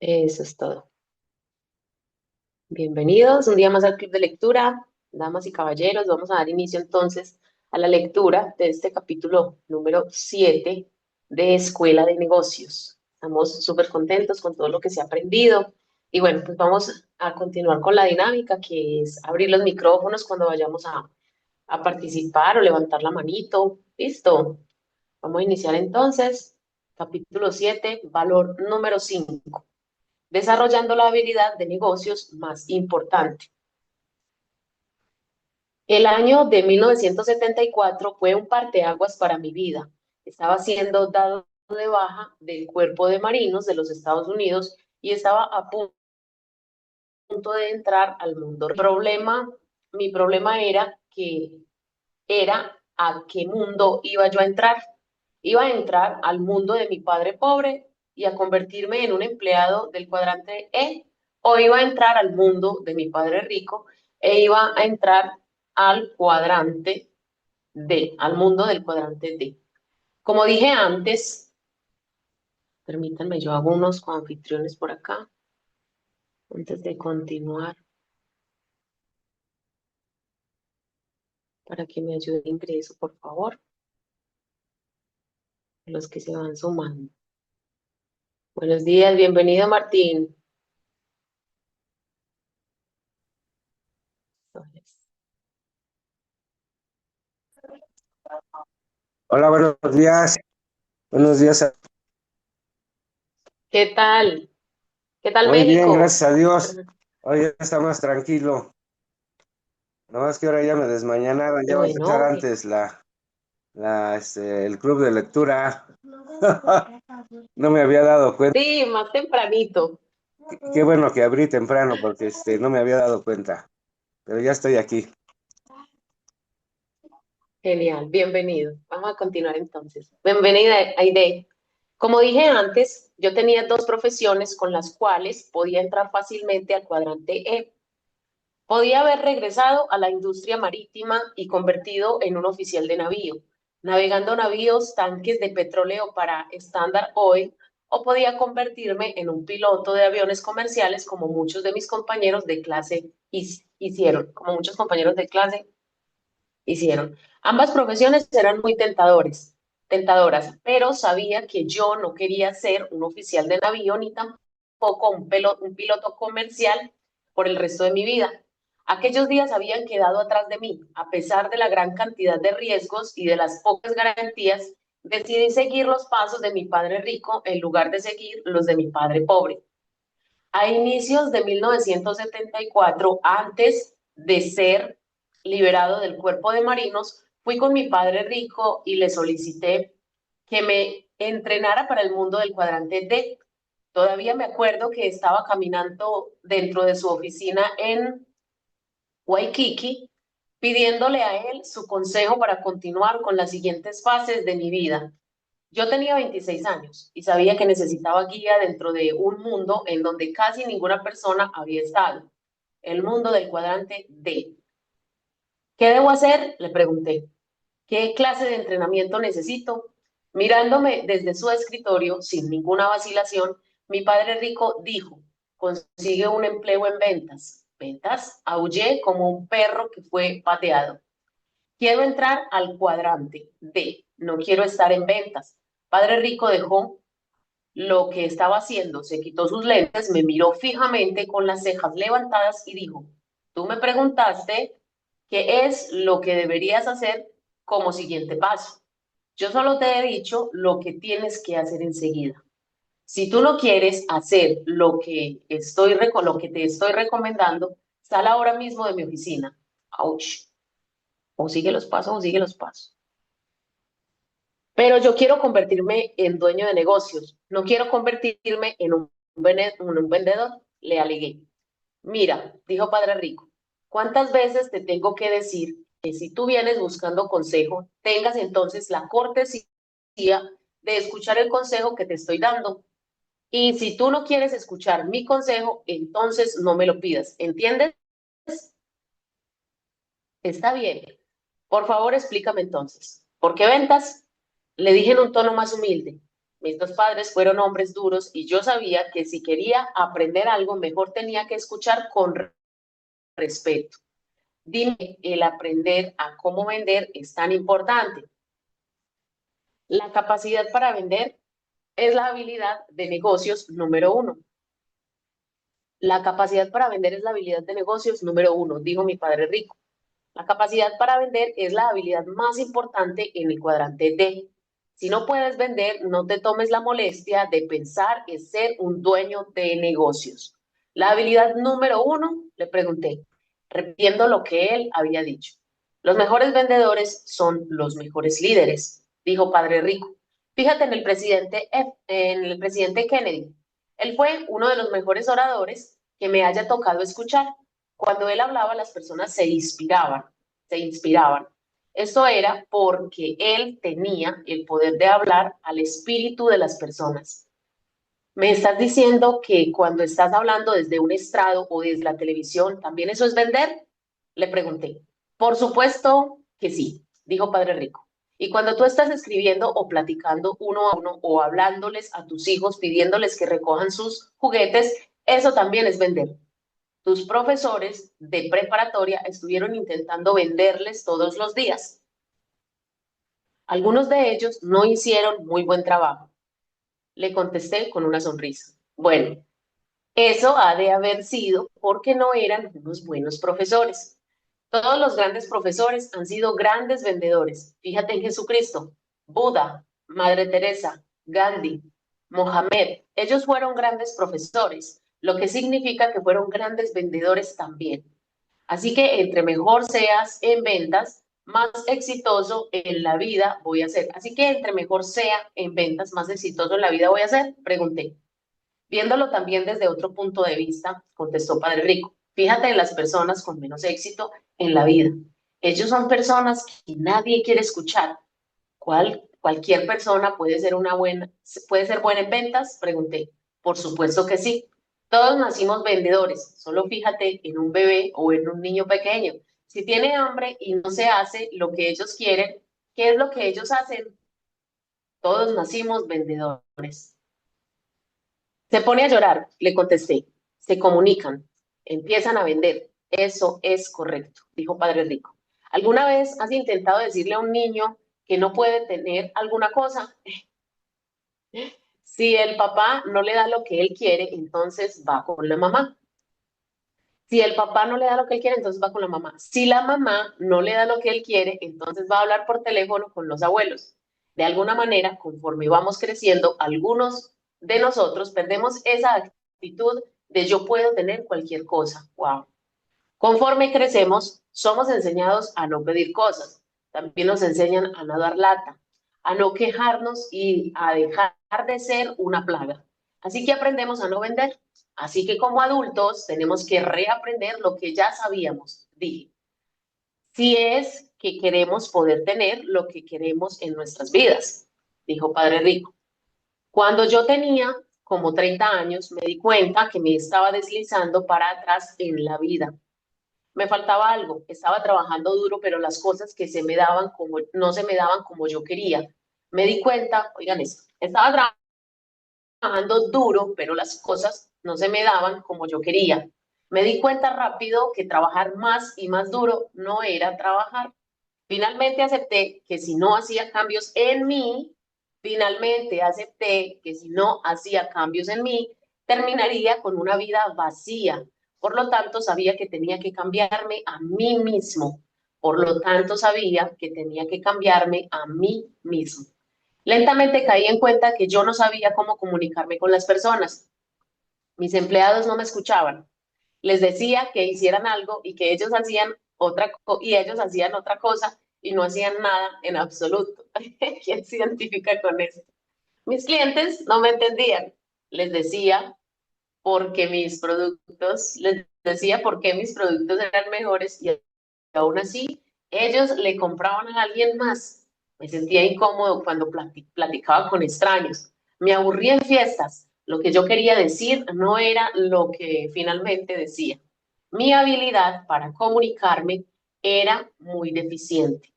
Eso es todo. Bienvenidos un día más al Club de Lectura. Damas y caballeros, vamos a dar inicio entonces a la lectura de este capítulo número 7 de Escuela de Negocios. Estamos súper contentos con todo lo que se ha aprendido. Y bueno, pues vamos a continuar con la dinámica, que es abrir los micrófonos cuando vayamos a participar o levantar la manito. ¿Listo? Vamos a iniciar entonces. Capítulo 7, valor número 5, desarrollando la habilidad de negocios más importante. El año de 1974 fue un parteaguas para mi vida. Estaba siendo dado de baja del Cuerpo de Marinos de los Estados Unidos y estaba a punto de entrar al mundo. Mi problema era a qué mundo iba yo a entrar. Iba a entrar al mundo de mi padre pobre y a convertirme en un empleado del cuadrante E, o iba a entrar al mundo de mi padre rico e iba a entrar al cuadrante D, al mundo del cuadrante D. Como dije antes, permítanme, yo hago unos coanfitriones por acá antes de continuar para que me ayude el ingreso, por favor, los que se van sumando. Buenos días, bienvenido Martín. Hola, buenos días. Buenos días. ¿Qué tal? ¿Qué tal Muy bien, México? gracias a Dios. Hoy ya está más tranquilo. No más que ahora ya me desmañanaron. Ya voy a empezar Bueno, antes el club de lectura. No me había dado cuenta. sí, más tempranito. Qué bueno que abrí temprano porque no me había dado cuenta. Pero ya estoy aquí. Genial, bienvenido. Vamos a continuar entonces. Bienvenida, Aide. Como dije antes, yo tenía dos profesiones con las cuales podía entrar fácilmente al cuadrante E. Podía haber regresado a la industria marítima y convertido en un oficial de navío, navegando navíos, tanques de petróleo para Standard Oil, o podía convertirme en un piloto de aviones comerciales como muchos de mis compañeros de clase hicieron, como muchos compañeros de clase hicieron. Ambas profesiones eran muy tentadoras, pero sabía que yo no quería ser un oficial de navío ni tampoco un piloto comercial por el resto de mi vida. Aquellos días habían quedado atrás de mí. A pesar de la gran cantidad de riesgos y de las pocas garantías, decidí seguir los pasos de mi padre rico en lugar de seguir los de mi padre pobre. A inicios de 1974, antes de ser liberado del cuerpo de marinos, fui con mi padre rico y le solicité que me entrenara para el mundo del cuadrante D. Todavía me acuerdo que estaba caminando dentro de su oficina en Waikiki, pidiéndole a él su consejo para continuar con las siguientes fases de mi vida. Yo tenía 26 años y sabía que necesitaba guía dentro de un mundo en donde casi ninguna persona había estado, el mundo del cuadrante D. ¿Qué debo hacer? Le pregunté. ¿Qué clase de entrenamiento necesito? Mirándome desde su escritorio, sin ninguna vacilación, mi padre rico dijo, consigue un empleo en ventas. ¿Ventas? Aullé como un perro que fue pateado. Quiero entrar al cuadrante D, no quiero estar en ventas. Padre rico dejó lo que estaba haciendo, se quitó sus lentes, me miró fijamente con las cejas levantadas y dijo, tú me preguntaste qué es lo que deberías hacer como siguiente paso. Yo solo te he dicho lo que tienes que hacer enseguida. Si tú no quieres hacer lo que te estoy recomendando, sal ahora mismo de mi oficina. Ouch. O sigue los pasos o sigue los pasos. Pero yo quiero convertirme en dueño de negocios, no quiero convertirme en un vendedor, le alegué. Mira, dijo Padre Rico, ¿cuántas veces te tengo que decir que si tú vienes buscando consejo, tengas entonces la cortesía de escuchar el consejo que te estoy dando? Y si tú no quieres escuchar mi consejo, entonces no me lo pidas, ¿entiendes? Está bien. Por favor, explícame entonces. ¿Por qué ventas? Le dije en un tono más humilde. Mis dos padres fueron hombres duros y yo sabía que si quería aprender algo, mejor tenía que escuchar con respeto. Dime, el aprender a cómo vender es tan importante. La capacidad para vender es la habilidad de negocios número uno. La capacidad para vender es la habilidad de negocios número uno, dijo mi padre rico. La capacidad para vender es la habilidad más importante en el cuadrante D. Si no puedes vender, no te tomes la molestia de pensar en ser un dueño de negocios. La habilidad número uno, le pregunté, repitiendo lo que él había dicho. Los mejores vendedores son los mejores líderes, dijo Padre Rico. Fíjate en el presidente Kennedy. Él fue uno de los mejores oradores que me haya tocado escuchar. Cuando él hablaba, las personas se inspiraban. Esto era porque él tenía el poder de hablar al espíritu de las personas. ¿Me estás diciendo que cuando estás hablando desde un estrado o desde la televisión, también eso es vender? Le pregunté. Por supuesto que sí, dijo Padre Rico. Y cuando tú estás escribiendo o platicando uno a uno o hablándoles a tus hijos, pidiéndoles que recojan sus juguetes, eso también es vender. Tus profesores de preparatoria estuvieron intentando venderles todos los días. Algunos de ellos no hicieron muy buen trabajo. Le contesté con una sonrisa. Bueno, eso ha de haber sido porque no eran unos buenos profesores. Todos los grandes profesores han sido grandes vendedores. Fíjate en Jesucristo, Buda, Madre Teresa, Gandhi, Mohamed. Ellos fueron grandes profesores, lo que significa que fueron grandes vendedores también. Así que entre mejor seas en ventas, más exitoso en la vida voy a ser. Así que entre mejor sea en ventas, más exitoso en la vida voy a ser, pregunté. Viéndolo también desde otro punto de vista, contestó Padre Rico. Fíjate en las personas con menos éxito en la vida. Ellos son personas que nadie quiere escuchar. Cualquier persona puede ser buena en ventas? Pregunté. Por supuesto que sí. Todos nacimos vendedores. Solo fíjate en un bebé o en un niño pequeño. Si tiene hambre y no se hace lo que ellos quieren, ¿qué es lo que ellos hacen? Todos nacimos vendedores. Se pone a llorar, le contesté. Se comunican, empiezan a vender. Eso es correcto, dijo Padre Rico. ¿Alguna vez has intentado decirle a un niño que no puede tener alguna cosa? Si el papá no le da lo que él quiere, entonces va con la mamá. Si el papá no le da lo que él quiere, entonces va con la mamá. Si la mamá no le da lo que él quiere, entonces va a hablar por teléfono con los abuelos. De alguna manera, conforme vamos creciendo, algunos de nosotros perdemos esa actitud de yo puedo tener cualquier cosa. Wow. Conforme crecemos, somos enseñados a no pedir cosas. También nos enseñan a no dar lata, a no quejarnos y a dejar de ser una plaga. Así que aprendemos a no vender. Así que como adultos tenemos que reaprender lo que ya sabíamos, dije. Si es que queremos poder tener lo que queremos en nuestras vidas, dijo Padre Rico. Cuando yo tenía como 30 años, me di cuenta que me estaba deslizando para atrás en la vida. Me faltaba algo, estaba trabajando duro, pero las cosas que no se me daban como yo quería. Me di cuenta, oigan esto, estaba trabajando duro, pero las cosas no se me daban como yo quería. Me di cuenta rápido que trabajar más y más duro no era trabajar. Finalmente acepté que si no hacía cambios en mí, finalmente acepté que si no hacía cambios en mí, terminaría con una vida vacía. Por lo tanto, sabía que tenía que cambiarme a mí mismo. Por lo tanto, sabía que tenía que cambiarme a mí mismo. Lentamente caí en cuenta que yo no sabía cómo comunicarme con las personas. Mis empleados no me escuchaban. Les decía que hicieran algo y que ellos hacían otra cosa y no hacían nada en absoluto. ¿Quién se identifica con esto? Mis clientes no me entendían. Les decía les decía por qué mis productos eran mejores y aún así ellos le compraban a alguien más. Me sentía incómodo cuando platicaba con extraños. Me aburría en fiestas. Lo que yo quería decir no era lo que finalmente decía. Mi habilidad para comunicarme era muy deficiente.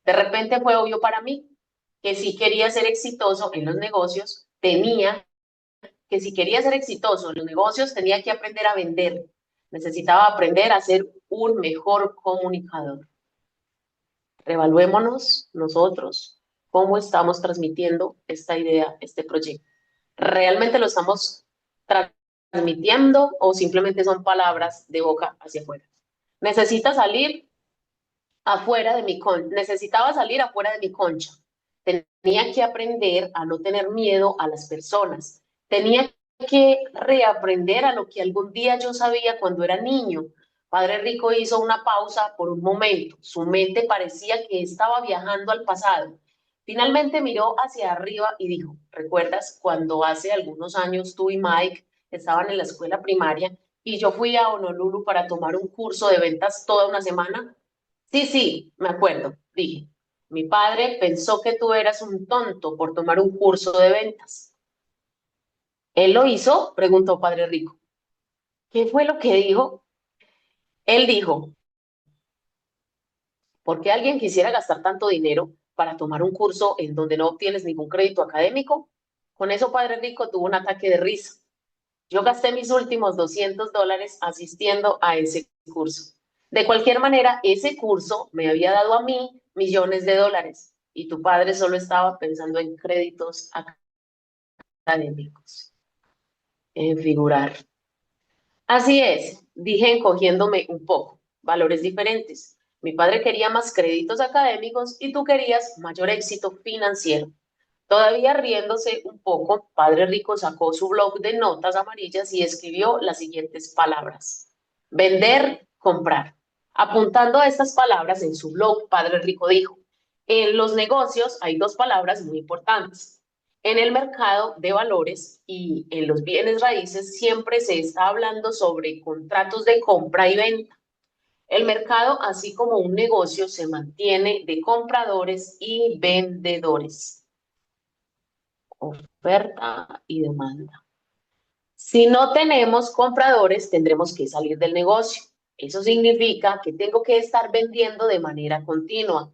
De repente fue obvio para mí que si quería ser exitoso en los negocios, tenía que si quería ser exitoso en los negocios, tenía que aprender a vender. Necesitaba aprender a ser un mejor comunicador. Reevaluémonos nosotros cómo estamos transmitiendo esta idea, este proyecto. ¿Realmente lo estamos transmitiendo o simplemente son palabras de boca hacia afuera? Necesita salir afuera de mi concha, necesitaba salir afuera de mi concha. Tenía que aprender a no tener miedo a las personas. Tenía que reaprender a lo que algún día yo sabía cuando era niño. Padre Rico hizo una pausa por un momento. Su mente parecía que estaba viajando al pasado. Finalmente miró hacia arriba y dijo, ¿recuerdas cuando hace algunos años tú y Mike estaban en la escuela primaria y yo fui a Honolulu para tomar un curso de ventas toda una semana? Sí, sí, me acuerdo, dije. Mi padre pensó que tú eras un tonto por tomar un curso de ventas. ¿Él lo hizo? Preguntó Padre Rico. ¿Qué fue lo que dijo? Él dijo, ¿por qué alguien quisiera gastar tanto dinero para tomar un curso en donde no obtienes ningún crédito académico? Con eso Padre Rico tuvo un ataque de risa. Yo gasté mis últimos $200 asistiendo a ese curso. De cualquier manera, ese curso me había dado a mí millones de dólares y tu padre solo estaba pensando en créditos académicos, en figurar. Así es, dije encogiéndome un poco, valores diferentes. Mi padre quería más créditos académicos y tú querías mayor éxito financiero. Todavía riéndose un poco, Padre Rico sacó su bloc de notas amarillas y escribió las siguientes palabras. Vender, comprar. Apuntando a estas palabras en su blog, Padre Rico dijo, en los negocios hay dos palabras muy importantes. En el mercado de valores y en los bienes raíces siempre se está hablando sobre contratos de compra y venta. El mercado, así como un negocio, se mantiene de compradores y vendedores. Oferta y demanda. Si no tenemos compradores, tendremos que salir del negocio. Eso significa que tengo que estar vendiendo de manera continua.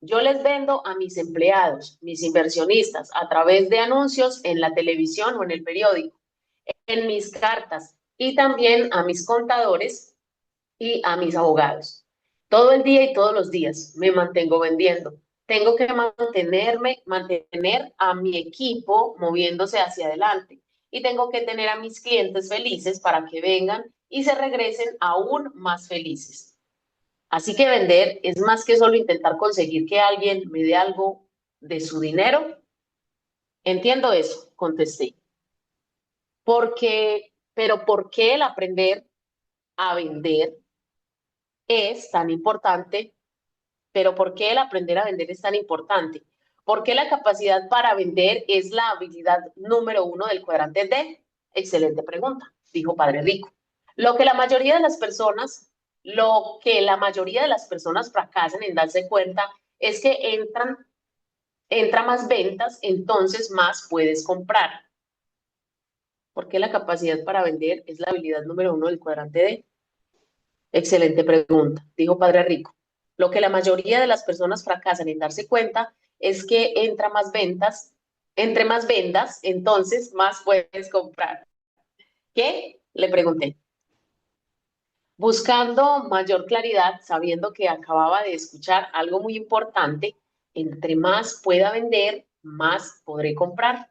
Yo les vendo a mis empleados, mis inversionistas, a través de anuncios en la televisión o en el periódico, en mis cartas y también a mis contadores y a mis abogados. Todo el día y todos los días me mantengo vendiendo. Tengo que mantener a mi equipo moviéndose hacia adelante y tengo que tener a mis clientes felices para que vengan y se regresen aún más felices. Así que vender es más que solo intentar conseguir que alguien me dé algo de su dinero. Entiendo eso, contesté. Pero ¿por qué el aprender a vender es tan importante? Pero ¿por qué el aprender a vender es tan importante? ¿Por qué la capacidad para vender es la habilidad número uno del cuadrante D? Excelente pregunta, dijo Padre Rico. Lo que la mayoría de las personas, lo que la mayoría de las personas fracasan en darse cuenta es que entra más ventas, entonces más puedes comprar. ¿Por qué la capacidad para vender es la habilidad número uno del cuadrante D? Excelente pregunta, dijo Padre Rico. Lo que la mayoría de las personas fracasan en darse cuenta es que entre más vendas, entonces más puedes comprar. ¿Qué? Le pregunté. Buscando mayor claridad, sabiendo que acababa de escuchar algo muy importante, entre más pueda vender, más podré comprar.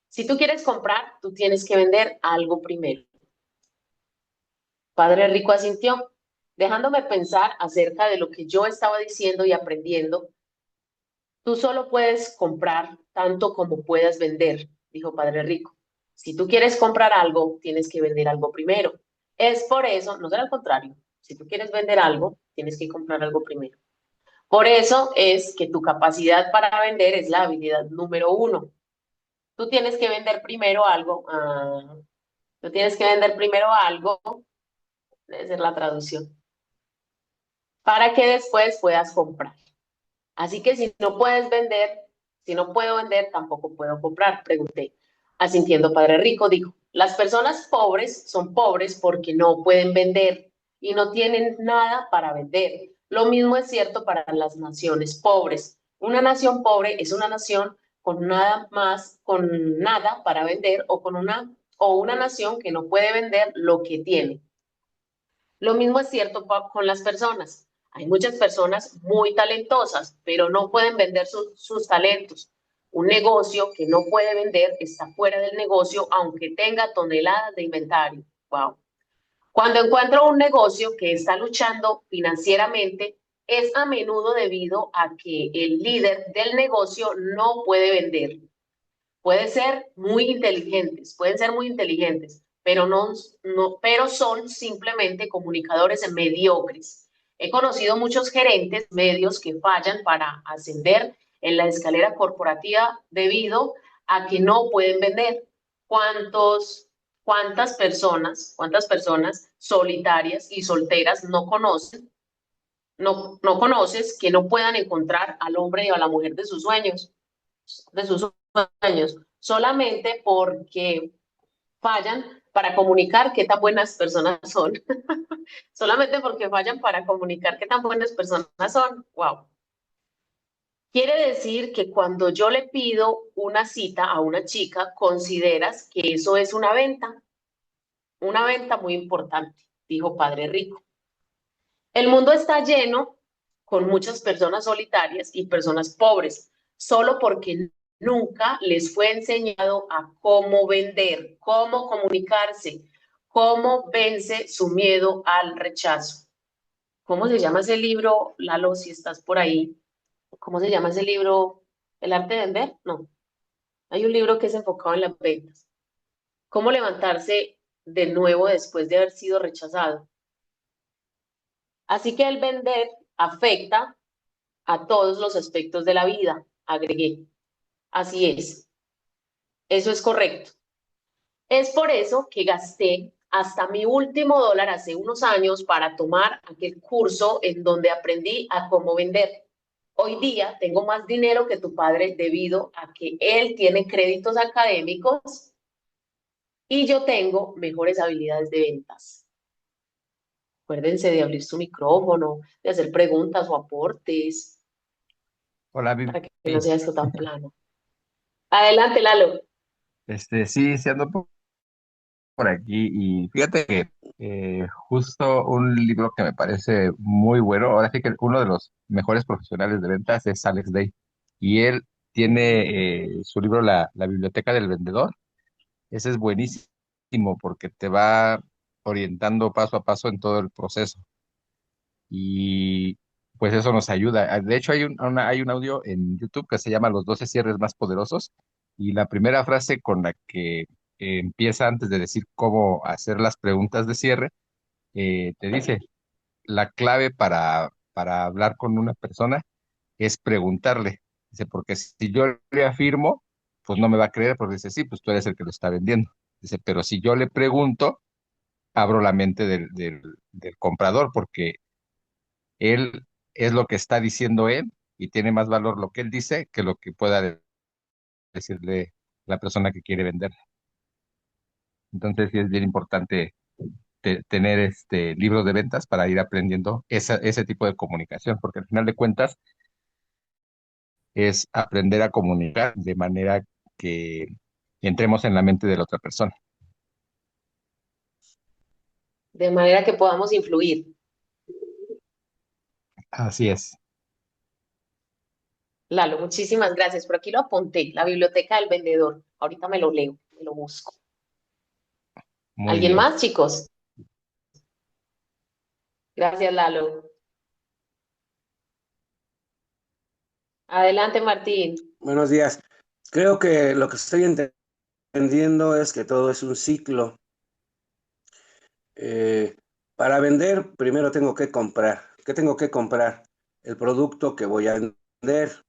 Si tú quieres comprar, tú tienes que vender algo primero. Padre Rico asintió, dejándome pensar acerca de lo que yo estaba diciendo y aprendiendo. Tú solo puedes comprar tanto como puedas vender, dijo Padre Rico. Si tú quieres comprar algo, tienes que vender algo primero. Es por eso, no será al contrario. Si tú quieres vender algo, tienes que comprar algo primero. Por eso es que tu capacidad para vender es la habilidad número uno. Tú tienes que vender primero algo. Tú tienes que vender primero algo, debe ser la traducción, para que después puedas comprar. Así que si no puedes vender, si no puedo vender, tampoco puedo comprar, pregunté. Asintiendo Padre Rico, dijo, las personas pobres son pobres porque no pueden vender y no tienen nada para vender. Lo mismo es cierto para las naciones pobres. Una nación pobre es una nación con nada más, con nada para vender o una nación que no puede vender lo que tiene. Lo mismo es cierto con las personas. Hay muchas personas muy talentosas, pero no pueden vender sus talentos. Un negocio que no puede vender está fuera del negocio, aunque tenga toneladas de inventario. Wow. Cuando encuentro un negocio que está luchando financieramente, es a menudo debido a que el líder del negocio no puede vender. Pueden ser muy inteligentes, pero pero son simplemente comunicadores mediocres. He conocido muchos gerentes medios que fallan para ascender en la escalera corporativa debido a que no pueden vender. ¿Cuántos, cuántas personas solitarias y solteras no conoces que no puedan encontrar al hombre o a la mujer de sus sueños, solamente porque fallan para comunicar qué tan buenas personas son? Solamente porque fallan para comunicar qué tan buenas personas son. Wow. Quiere decir que cuando yo le pido una cita a una chica, consideras que eso es una venta muy importante, dijo Padre Rico. El mundo está lleno con muchas personas solitarias y personas pobres, solo porque nunca les fue enseñado a cómo vender, cómo comunicarse, cómo vence su miedo al rechazo. ¿Cómo se llama ese libro, Lalo, si estás por ahí? ¿Cómo se llama ese libro? ¿El arte de vender? No. Hay un libro que es enfocado en las ventas. ¿Cómo levantarse de nuevo después de haber sido rechazado? Así que el vender afecta a todos los aspectos de la vida, agregué. Así es, eso es correcto. Es por eso que gasté hasta mi último dólar hace unos años para tomar aquel curso en donde aprendí a cómo vender. Hoy día tengo más dinero que tu padre debido a que él tiene créditos académicos y yo tengo mejores habilidades de ventas. Acuérdense de abrir su micrófono, de hacer preguntas o aportes Hola, Vivi. para que no sea esto tan plano. Adelante, Lalo. Sí, sí ando por aquí y fíjate que justo un libro que me parece muy bueno, ahora sí que uno de los mejores profesionales de ventas es Alex Day y él tiene su libro La Biblioteca del Vendedor. Ese es buenísimo porque te va orientando paso a paso en todo el proceso y pues eso nos ayuda. De hecho, hay un audio en YouTube que se llama Los 12 cierres más poderosos y la primera frase con la que empieza antes de decir cómo hacer las preguntas de cierre, te dice, la clave para hablar con una persona es preguntarle. Dice, porque si yo le afirmo, pues no me va a creer porque dice, sí, pues tú eres el que lo está vendiendo. Dice, pero si yo le pregunto, abro la mente del comprador porque él es lo que está diciendo él y tiene más valor lo que él dice que lo que pueda decirle la persona que quiere vender. Entonces sí es bien importante tener libros de ventas para ir aprendiendo ese tipo de comunicación, porque al final de cuentas es aprender a comunicar de manera que entremos en la mente de la otra persona. De manera que podamos influir. Así es. Lalo, muchísimas gracias. Por aquí lo apunté, la biblioteca del vendedor. Ahorita me lo leo, me lo busco. Muy ¿Alguien bien. más, chicos? Gracias, Lalo. Adelante, Martín. Buenos días. Creo que lo que estoy entendiendo es que todo es un ciclo. Eh, para vender, primero tengo que comprar. ¿Qué tengo que comprar? El producto que voy a vender.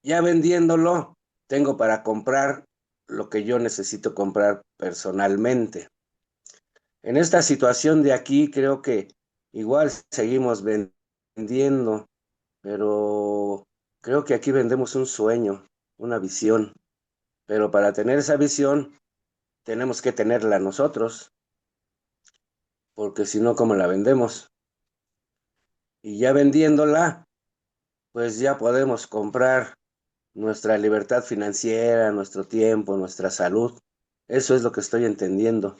Ya vendiéndolo, tengo para comprar lo que yo necesito comprar personalmente. En esta situación de aquí, creo que igual seguimos vendiendo, pero creo que aquí vendemos un sueño, una visión. Pero para tener esa visión, tenemos que tenerla nosotros, porque si no, ¿cómo la vendemos? Y ya vendiéndola, pues ya podemos comprar nuestra libertad financiera, nuestro tiempo, nuestra salud. Eso es lo que estoy entendiendo.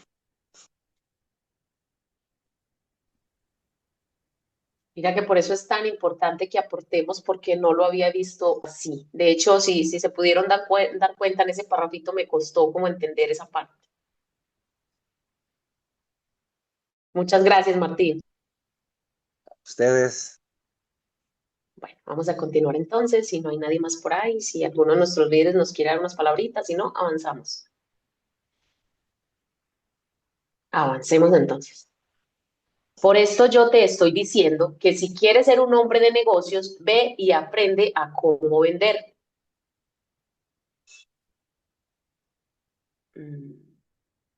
Mira que por eso es tan importante que aportemos porque no lo había visto así. De hecho, si se pudieron dar cuenta en ese parrafito, me costó como entender esa parte. Muchas gracias, Martín. Ustedes, Bueno, vamos a continuar entonces. Si no hay nadie más por ahí, si alguno de nuestros líderes nos quiere dar unas palabritas, si no, avanzamos. Avancemos entonces. Por esto yo te estoy diciendo que si quieres ser un hombre de negocios, ve y aprende a cómo vender.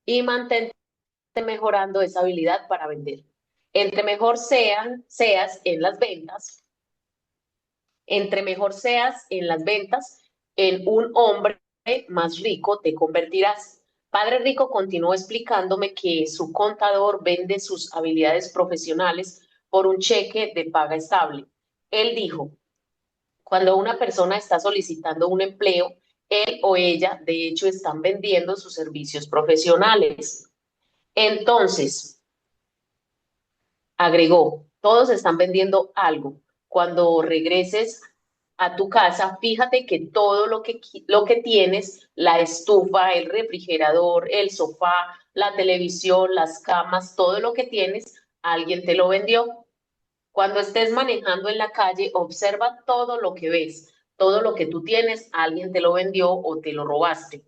Y mantente mejorando esa habilidad para vender. Entre mejor seas en las ventas, entre mejor seas en las ventas, en un hombre más rico te convertirás. Padre Rico continuó explicándome que su contador vende sus habilidades profesionales por un cheque de paga estable. Él dijo, cuando una persona está solicitando un empleo, él o ella, de hecho, están vendiendo sus servicios profesionales. Entonces, agregó, todos están vendiendo algo. Cuando regreses a tu casa, fíjate que todo lo que tienes, la estufa, el refrigerador, el sofá, la televisión, las camas, todo lo que tienes, alguien te lo vendió. Cuando estés manejando en la calle, observa todo lo que ves, todo lo que tú tienes, alguien te lo vendió o te lo robaste.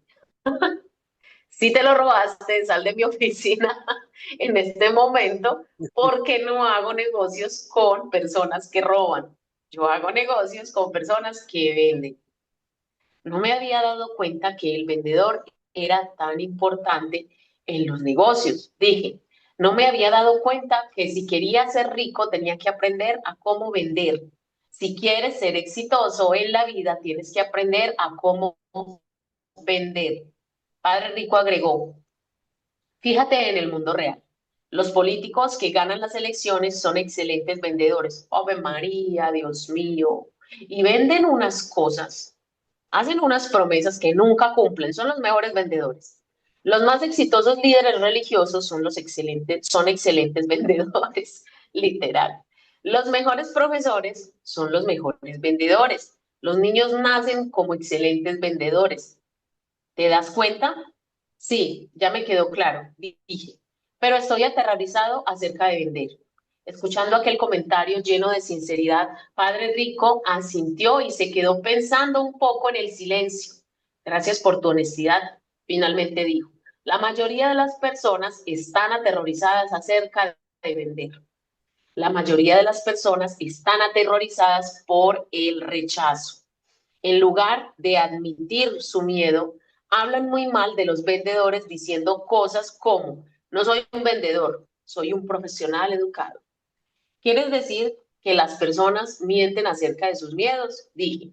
Si te lo robaste, sal de mi oficina en este momento porque no hago negocios con personas que roban. Yo hago negocios con personas que venden. No me había dado cuenta que el vendedor era tan importante en los negocios. Dije, no me había dado cuenta que si quería ser rico tenía que aprender a cómo vender. Si quieres ser exitoso en la vida, tienes que aprender a cómo vender. Padre Rico agregó, fíjate en el mundo real. Los políticos que ganan las elecciones son excelentes vendedores. Ave María, Dios mío. Y venden unas cosas, hacen unas promesas que nunca cumplen, son los mejores vendedores. Los más exitosos líderes religiosos son excelentes vendedores, literal. Los mejores profesores son los mejores vendedores. Los niños nacen como excelentes vendedores. ¿Te das cuenta? Sí, ya me quedó claro, dije, pero estoy aterrorizado acerca de vender. Escuchando aquel comentario lleno de sinceridad, Padre Rico asintió y se quedó pensando un poco en el silencio. Gracias por tu honestidad, finalmente dijo. La mayoría de las personas están aterrorizadas acerca de vender. La mayoría de las personas están aterrorizadas por el rechazo. En lugar de admitir su miedo, hablan muy mal de los vendedores diciendo cosas como, no soy un vendedor, soy un profesional educado. ¿Quieres decir que las personas mienten acerca de sus miedos? Dije,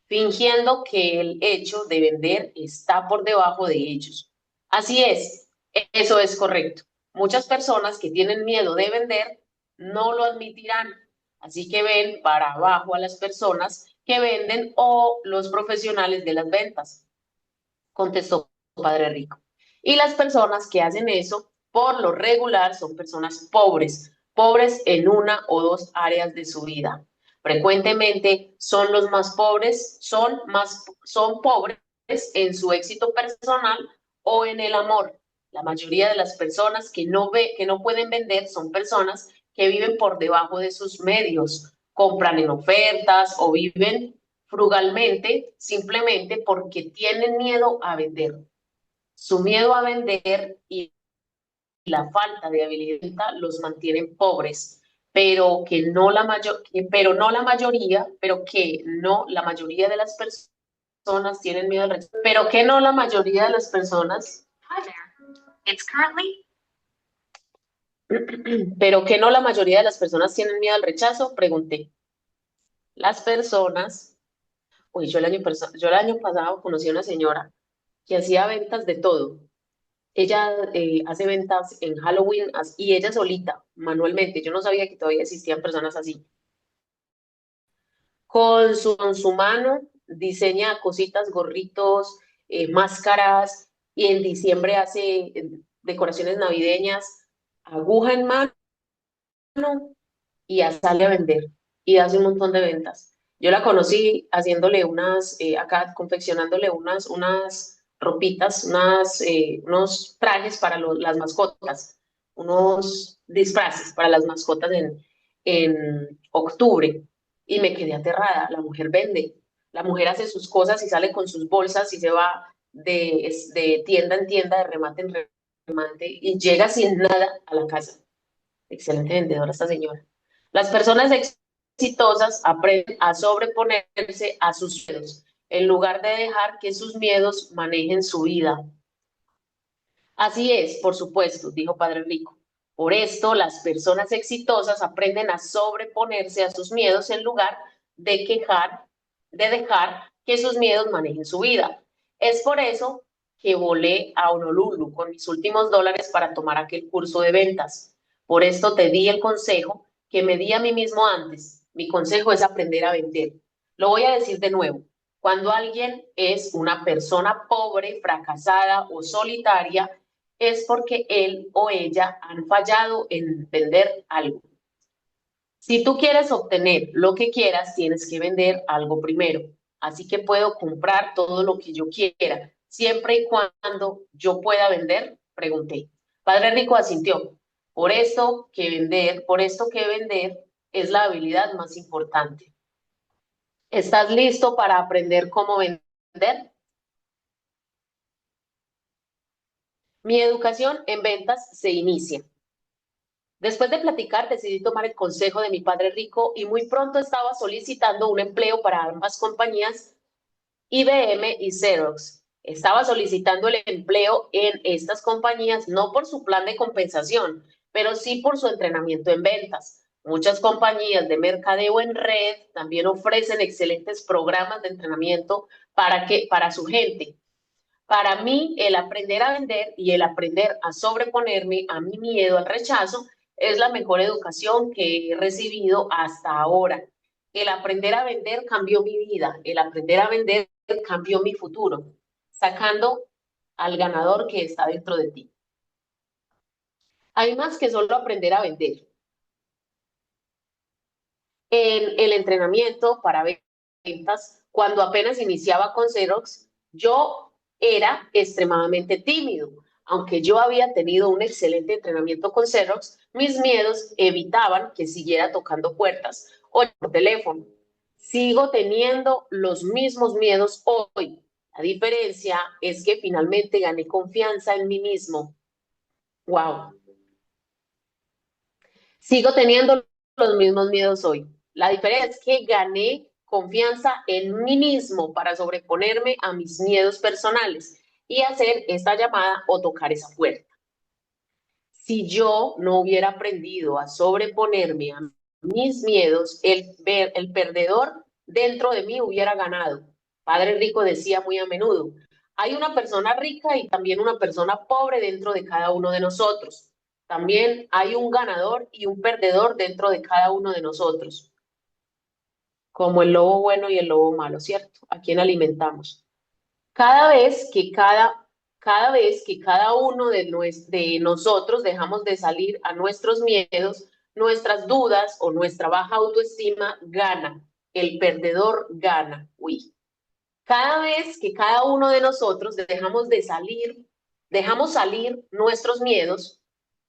fingiendo que el hecho de vender está por debajo de ellos. Así es, eso es correcto. Muchas personas que tienen miedo de vender no lo admitirán, así que ven para abajo a las personas que venden o los profesionales de las ventas, contestó Padre Rico. Y las personas que hacen eso, por lo regular, son personas pobres, pobres en una o dos áreas de su vida. Frecuentemente son los más pobres, son pobres en su éxito personal o en el amor. La mayoría de las personas que no pueden vender son personas que viven por debajo de sus medios, compran en ofertas o viven frugalmente simplemente porque tienen miedo a vender. Su miedo a vender y la falta de habilidad los mantienen pobres, pero que no la mayoría de las personas tienen miedo al rechazo, pero que no la mayoría de las personas pero que no la mayoría de las personas tienen miedo al rechazo, pregunté. Las personas, uy, yo el año pasado conocí a una señora que hacía ventas de todo. Ella hace ventas en Halloween y ella solita, manualmente. Yo no sabía que todavía existían personas así. Con su mano diseña cositas, gorritos, máscaras, y en diciembre hace decoraciones navideñas, aguja en mano y ya sale a vender y hace un montón de ventas. Yo la conocí haciéndole acá confeccionándole unas ropitas, unos trajes para las mascotas, unos disfraces para las mascotas en octubre y me quedé aterrada. La mujer vende, la mujer hace sus cosas y sale con sus bolsas y se va de tienda en tienda, de remate en remate y llega sin nada a la casa. Excelente vendedora esta señora. Las personas exitosas aprenden a sobreponerse a sus miedos, en lugar de dejar que sus miedos manejen su vida. Así es, por supuesto, dijo Padre Rico. Por esto, las personas exitosas aprenden a sobreponerse a sus miedos en lugar de dejar que sus miedos manejen su vida. Es por eso que volé a Honolulu con mis últimos dólares para tomar aquel curso de ventas. Por esto te di el consejo que me di a mí mismo antes. Mi consejo es aprender a vender. Lo voy a decir de nuevo. Cuando alguien es una persona pobre, fracasada o solitaria, es porque él o ella han fallado en vender algo. Si tú quieres obtener lo que quieras, tienes que vender algo primero. Así que puedo comprar todo lo que yo quiera, siempre y cuando yo pueda vender, pregunté. Padre Rico asintió. Por esto que vender es la habilidad más importante. ¿Estás listo para aprender cómo vender? Mi educación en ventas se inicia. Después de platicar, decidí tomar el consejo de mi padre rico y muy pronto estaba solicitando un empleo para ambas compañías, IBM y Xerox. Estaba solicitando el empleo en estas compañías no por su plan de compensación, pero sí por su entrenamiento en ventas. Muchas compañías de mercadeo en red también ofrecen excelentes programas de entrenamiento para su gente. Para mí, el aprender a vender y el aprender a sobreponerme a mi miedo al rechazo es la mejor educación que he recibido hasta ahora. El aprender a vender cambió mi vida, el aprender a vender cambió mi futuro, sacando al ganador que está dentro de ti. Hay más que solo aprender a vender. En el entrenamiento para ventas, cuando apenas iniciaba con Xerox, yo era extremadamente tímido. Aunque yo había tenido un excelente entrenamiento con Xerox, mis miedos evitaban que siguiera tocando puertas o por teléfono. Sigo teniendo los mismos miedos hoy. La diferencia es que finalmente gané confianza en mí mismo. ¡Wow! Sigo teniendo los mismos miedos hoy. La diferencia es que gané confianza en mí mismo para sobreponerme a mis miedos personales y hacer esta llamada o tocar esa puerta. Si yo no hubiera aprendido a sobreponerme a mis miedos, el perdedor dentro de mí hubiera ganado. Padre Rico decía muy a menudo, hay una persona rica y también una persona pobre dentro de cada uno de nosotros. También hay un ganador y un perdedor dentro de cada uno de nosotros, como el lobo bueno y el lobo malo, ¿cierto? ¿A quién alimentamos? Cada vez que cada uno de nosotros dejamos de salir a nuestros miedos, nuestras dudas o nuestra baja autoestima gana. El perdedor gana. Uy. Cada vez que cada uno de nosotros dejamos salir nuestros miedos,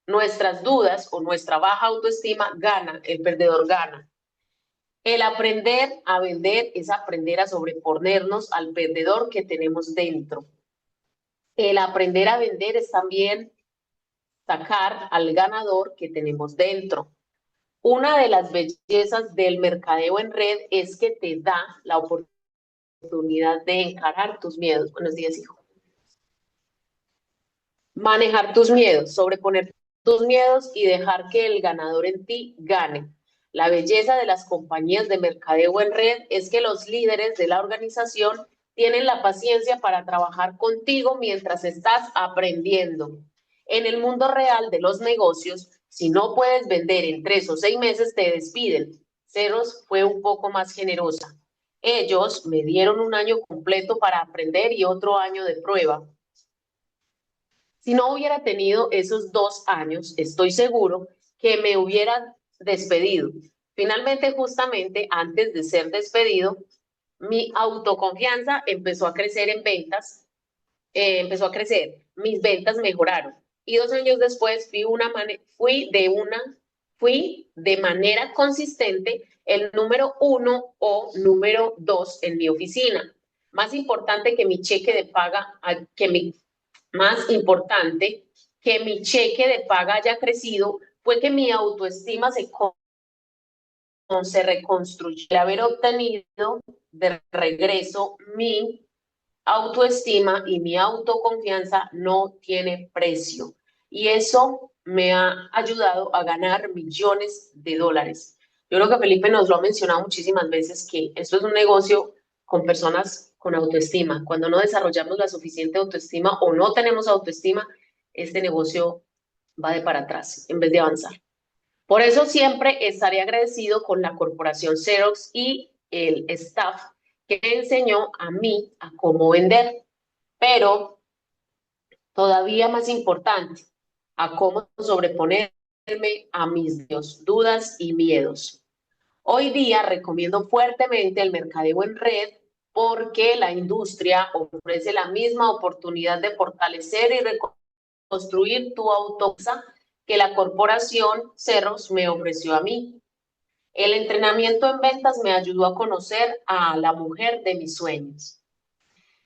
nuestras dudas o nuestra baja autoestima, gana, el perdedor gana. El aprender a vender es aprender a sobreponernos al perdedor que tenemos dentro. El aprender a vender es también sacar al ganador que tenemos dentro. Una de las bellezas del mercadeo en red es que te da la oportunidad de encarar tus miedos. Buenos días, hijo. Manejar tus miedos, sobreponer tus miedos y dejar que el ganador en ti gane. La belleza de las compañías de mercadeo en red es que los líderes de la organización tienen la paciencia para trabajar contigo mientras estás aprendiendo. En el mundo real de los negocios, si no puedes vender en 3 o 6 meses, te despiden. Xerox fue un poco más generosa. Ellos me dieron un año completo para aprender y otro año de prueba. Si no hubiera tenido esos 2 años, estoy seguro que me hubieran despedido. Finalmente, justamente antes de ser despedido, mi autoconfianza empezó a crecer en ventas, empezó a crecer, mis ventas mejoraron. Y 2 años después fui de manera consistente el número 1 o número 2 en mi oficina. Más importante que mi cheque de paga, más importante que mi cheque de paga haya crecido fue que mi autoestima se reconstruyó. El haber obtenido de regreso mi autoestima y mi autoconfianza no tiene precio. Y eso me ha ayudado a ganar millones de dólares. Yo creo que Felipe nos lo ha mencionado muchísimas veces que esto es un negocio con personas con autoestima. Cuando no desarrollamos la suficiente autoestima o no tenemos autoestima, este negocio va de para atrás en vez de avanzar. Por eso siempre estaré agradecido con la corporación Xerox y el staff que me enseñó a mí a cómo vender, pero todavía más importante, a cómo sobreponerme a mis dudas y miedos. Hoy día recomiendo fuertemente el mercadeo en red porque la industria ofrece la misma oportunidad de fortalecer y reconstruir tu autoestima que la corporación Cerros me ofreció a mí. El entrenamiento en ventas me ayudó a conocer a la mujer de mis sueños.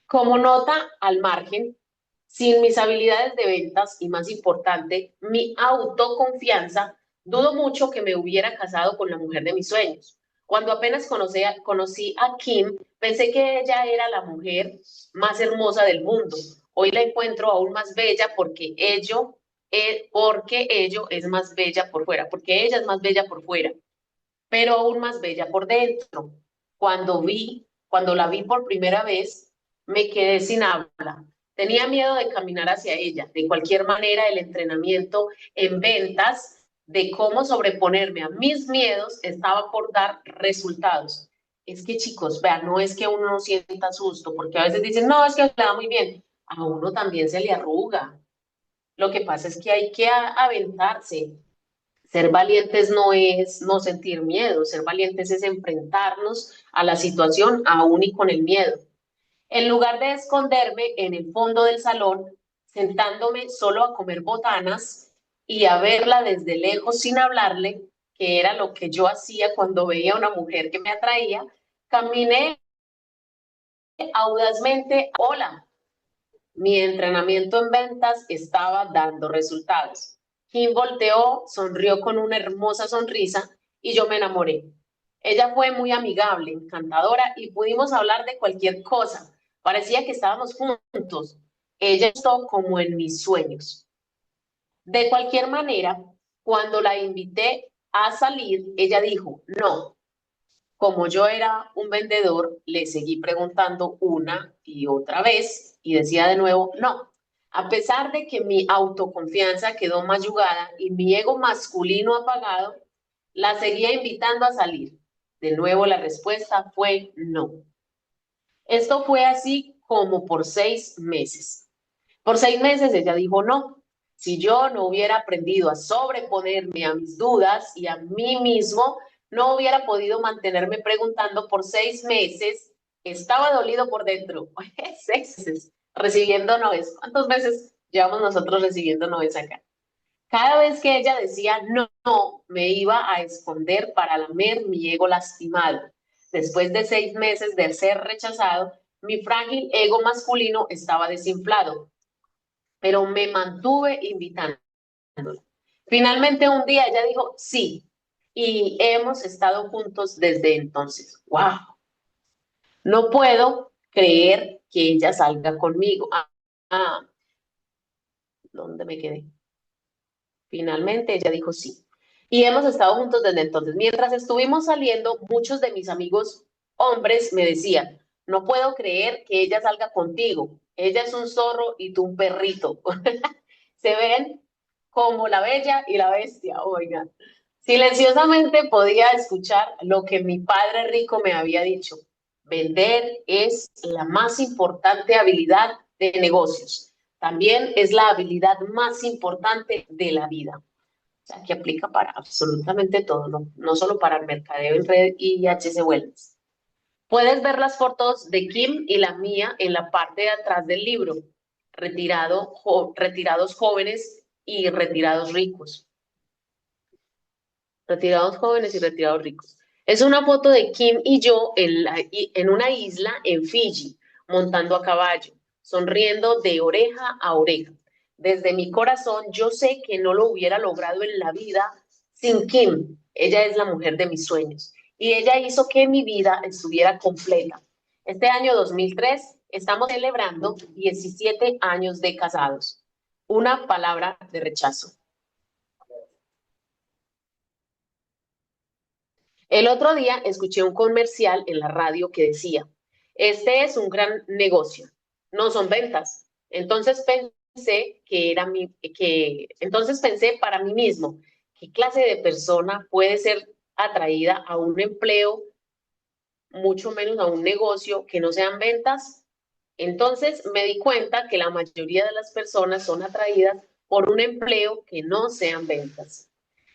Como nota al margen, sin mis habilidades de ventas y más importante, mi autoconfianza, dudo mucho que me hubiera casado con la mujer de mis sueños. Cuando apenas conocí a Kim, pensé que ella era la mujer más hermosa del mundo. Hoy la encuentro aún más bella porque ella es más bella por fuera, porque ella es más bella por fuera, pero aún más bella por dentro. Cuando la vi por primera vez, me quedé sin habla. Tenía miedo de caminar hacia ella. De cualquier manera, el entrenamiento en ventas de cómo sobreponerme a mis miedos estaba por dar resultados. Es que chicos, vean, no es que uno no sienta susto, porque a veces dicen, no, es que le da muy bien. A uno también se le arruga. Lo que pasa es que hay que aventarse. Ser valientes no es no sentir miedo, ser valientes es enfrentarnos a la situación aún y con el miedo. En lugar de esconderme en el fondo del salón, sentándome solo a comer botanas y a verla desde lejos sin hablarle, que era lo que yo hacía cuando veía a una mujer que me atraía, caminé audazmente, hola, mi entrenamiento en ventas estaba dando resultados. Kim volteó, sonrió con una hermosa sonrisa y yo me enamoré. Ella fue muy amigable, encantadora y pudimos hablar de cualquier cosa. Parecía que estábamos juntos. Ella estuvo como en mis sueños. De cualquier manera, cuando la invité a salir, ella dijo, no. Como yo era un vendedor, le seguí preguntando una y otra vez y decía de nuevo, no. A pesar de que mi autoconfianza quedó mayugada y mi ego masculino apagado, la seguía invitando a salir. De nuevo la respuesta fue no. Esto fue así como por 6 meses. Por 6 meses ella dijo no. Si yo no hubiera aprendido a sobreponerme a mis dudas y a mí mismo, no hubiera podido mantenerme preguntando por 6 meses. Estaba dolido por dentro. 6 meses recibiendo noes. ¿Cuántos meses llevamos nosotros recibiendo noes acá? Cada vez que ella decía no, me iba a esconder para lamer mi ego lastimado. Después de 6 meses de ser rechazado, mi frágil ego masculino estaba desinflado, pero me mantuve invitando. Finalmente un día ella dijo sí, y hemos estado juntos desde entonces. ¡Wow! No puedo creer que ella salga conmigo. ¿Dónde me quedé? Finalmente ella dijo sí. Y hemos estado juntos desde entonces. Mientras estuvimos saliendo, muchos de mis amigos hombres me decían, no puedo creer que ella salga contigo. Ella es un zorro y tú un perrito. Se ven como la bella y la bestia, oigan. Silenciosamente podía escuchar lo que mi padre rico me había dicho. Vender es la más importante habilidad de negocios. También es la habilidad más importante de la vida. O sea, que aplica para absolutamente todo, no solo para el mercadeo en red y HC Wellness. Puedes ver las fotos de Kim y la mía en la parte de atrás del libro, retirados jóvenes y retirados ricos. Retirados jóvenes y retirados ricos. Es una foto de Kim y yo en una isla en Fiji, montando a caballo, sonriendo de oreja a oreja. Desde mi corazón, yo sé que no lo hubiera logrado en la vida sin Kim. Ella es la mujer de mis sueños y ella hizo que mi vida estuviera completa. Este año 2003 estamos celebrando 17 años de casados. Una palabra de rechazo. El otro día escuché un comercial en la radio que decía, este es un gran negocio, no son ventas. Entonces pensé para mí mismo, ¿qué clase de persona puede ser atraída a un empleo, mucho menos a un negocio que no sean ventas? Entonces me di cuenta que la mayoría de las personas son atraídas por un empleo que no sean ventas.